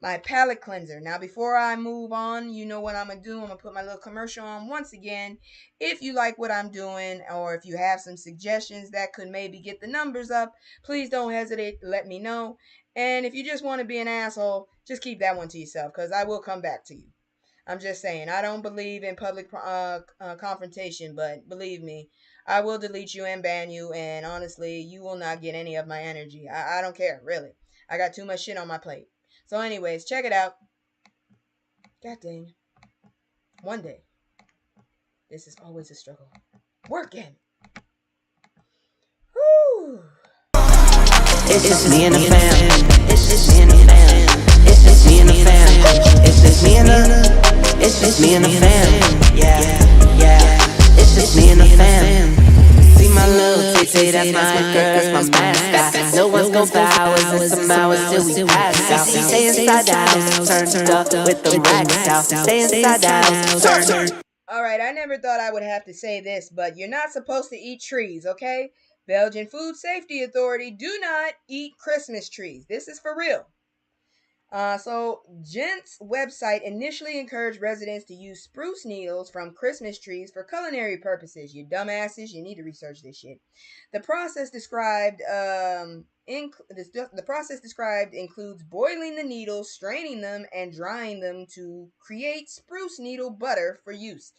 Speaker 2: my palate cleanser. Now, before I move on, you know what I'm going to do. I'm going to put my little commercial on once again. If you like what I'm doing, or if you have some suggestions that could maybe get the numbers up, please don't hesitate to let me know. And if you just want to be an asshole, just keep that one to yourself, because I will come back to you. I'm just saying, I don't believe in public confrontation, but believe me, I will delete you and ban you, and honestly, you will not get any of my energy. I don't care, really. I got too much shit on my plate. So, anyways, check it out. God dang. One day, this is always a struggle. Working. Whew.
Speaker 3: It's just me and the fam. It's just me and the fam. It's just me and the fam. It's just me and the. It's just me and the fam. Yeah, yeah. It's just me and the fam. See my little titty, that's my girl, that's my mascot. No one's gon' buy hours and some hours till we pass out. Stay inside the house, turned up with the racks out. Stay inside the house, turn.
Speaker 2: All right, I never thought I would have to say this, but you're not supposed to eat trees, okay? Belgian Food Safety Authority, do not eat Christmas trees. This is for real. So Gent's website initially encouraged residents to use spruce needles from Christmas trees for culinary purposes. You dumbasses, you need to research this shit. The process described the process described includes boiling the needles, straining them, and drying them to create spruce needle butter for use.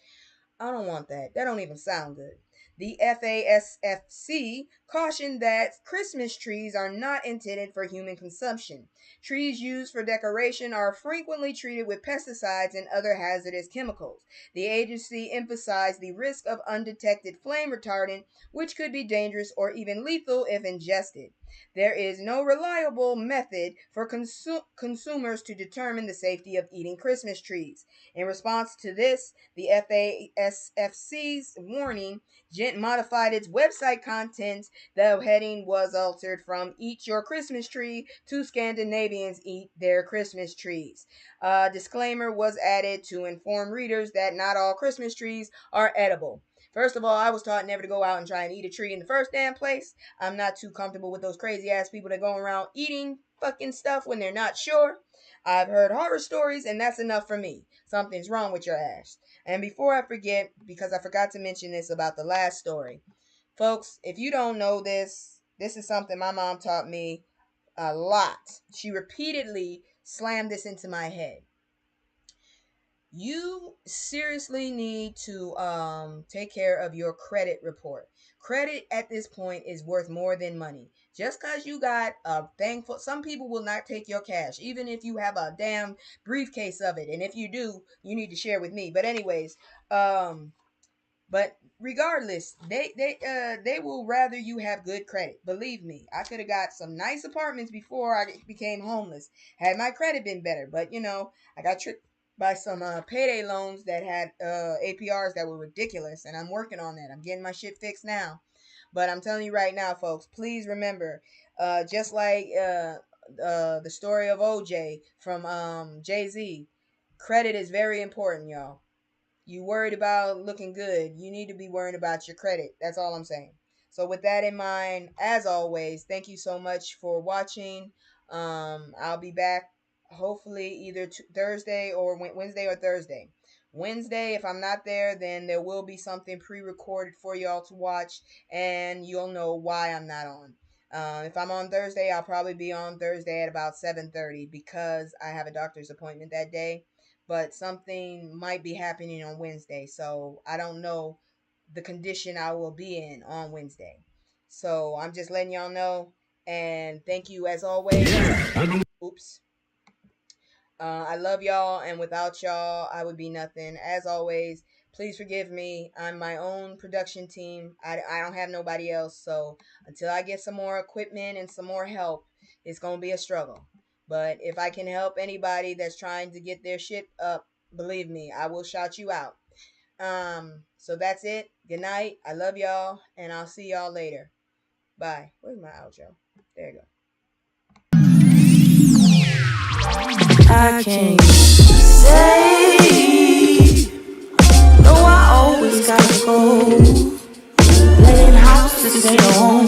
Speaker 2: I don't want that. That don't even sound good. The FASFC cautioned that Christmas trees are not intended for human consumption. Trees used for decoration are frequently treated with pesticides and other hazardous chemicals. The agency emphasized the risk of undetected flame retardant, which could be dangerous or even lethal if ingested. There is no reliable method for consumers to determine the safety of eating Christmas trees. In response to this, the FASFC's warning, Gent modified its website content. The heading was altered from Eat Your Christmas Tree to Scandinavians Eat Their Christmas Trees. A disclaimer was added to inform readers that not all Christmas trees are edible. First of all, I was taught never to go out and try and eat a tree in the first damn place. I'm not too comfortable with those crazy ass people that go around eating fucking stuff when they're not sure. I've heard horror stories, and that's enough for me. Something's wrong with your ass. And before I forget, because I forgot to mention this about the last story, folks, if you don't know this, this is something my mom taught me a lot. She repeatedly slammed this into my head. You seriously need to take care of your credit report. Credit at this point is worth more than money. Just because you got a thankful, some people will not take your cash, even if you have a damn briefcase of it. And if you do, you need to share with me. But anyways, um, but regardless, they will rather you have good credit. Believe me, I could have got some nice apartments before I became homeless. Had my credit been better, but I got tricked by some payday loans that had APRs that were ridiculous, and I'm working on that. I'm getting my shit fixed now. But I'm telling you right now, folks, please remember, just like the story of OJ from Jay Z, credit is very important, y'all. You worried about looking good. You need to be worrying about your credit. That's all I'm saying. So with that in mind, as always, thank you so much for watching. I'll be back hopefully either Thursday or Wednesday or Thursday. Wednesday, if I'm not there, then there will be something pre-recorded for y'all to watch, and you'll know why I'm not on. If I'm on Thursday, I'll probably be on Thursday at about 7:30 because I have a doctor's appointment that day, but something might be happening on Wednesday, so I don't know the condition I will be in on Wednesday. So I'm just letting y'all know. And thank you as always. Oops. I love y'all, and without y'all, I would be nothing. As always, please forgive me. I'm my own production team. I don't have nobody else. So until I get some more equipment and some more help, it's going to be a struggle. But if I can help anybody that's trying to get their shit up, believe me, I will shout you out. So that's it. Good night. I love y'all, and I'll see y'all later. Bye. Where's my outro? There you go.
Speaker 1: I can't say, no, I always gotta go. Playing house to stay home.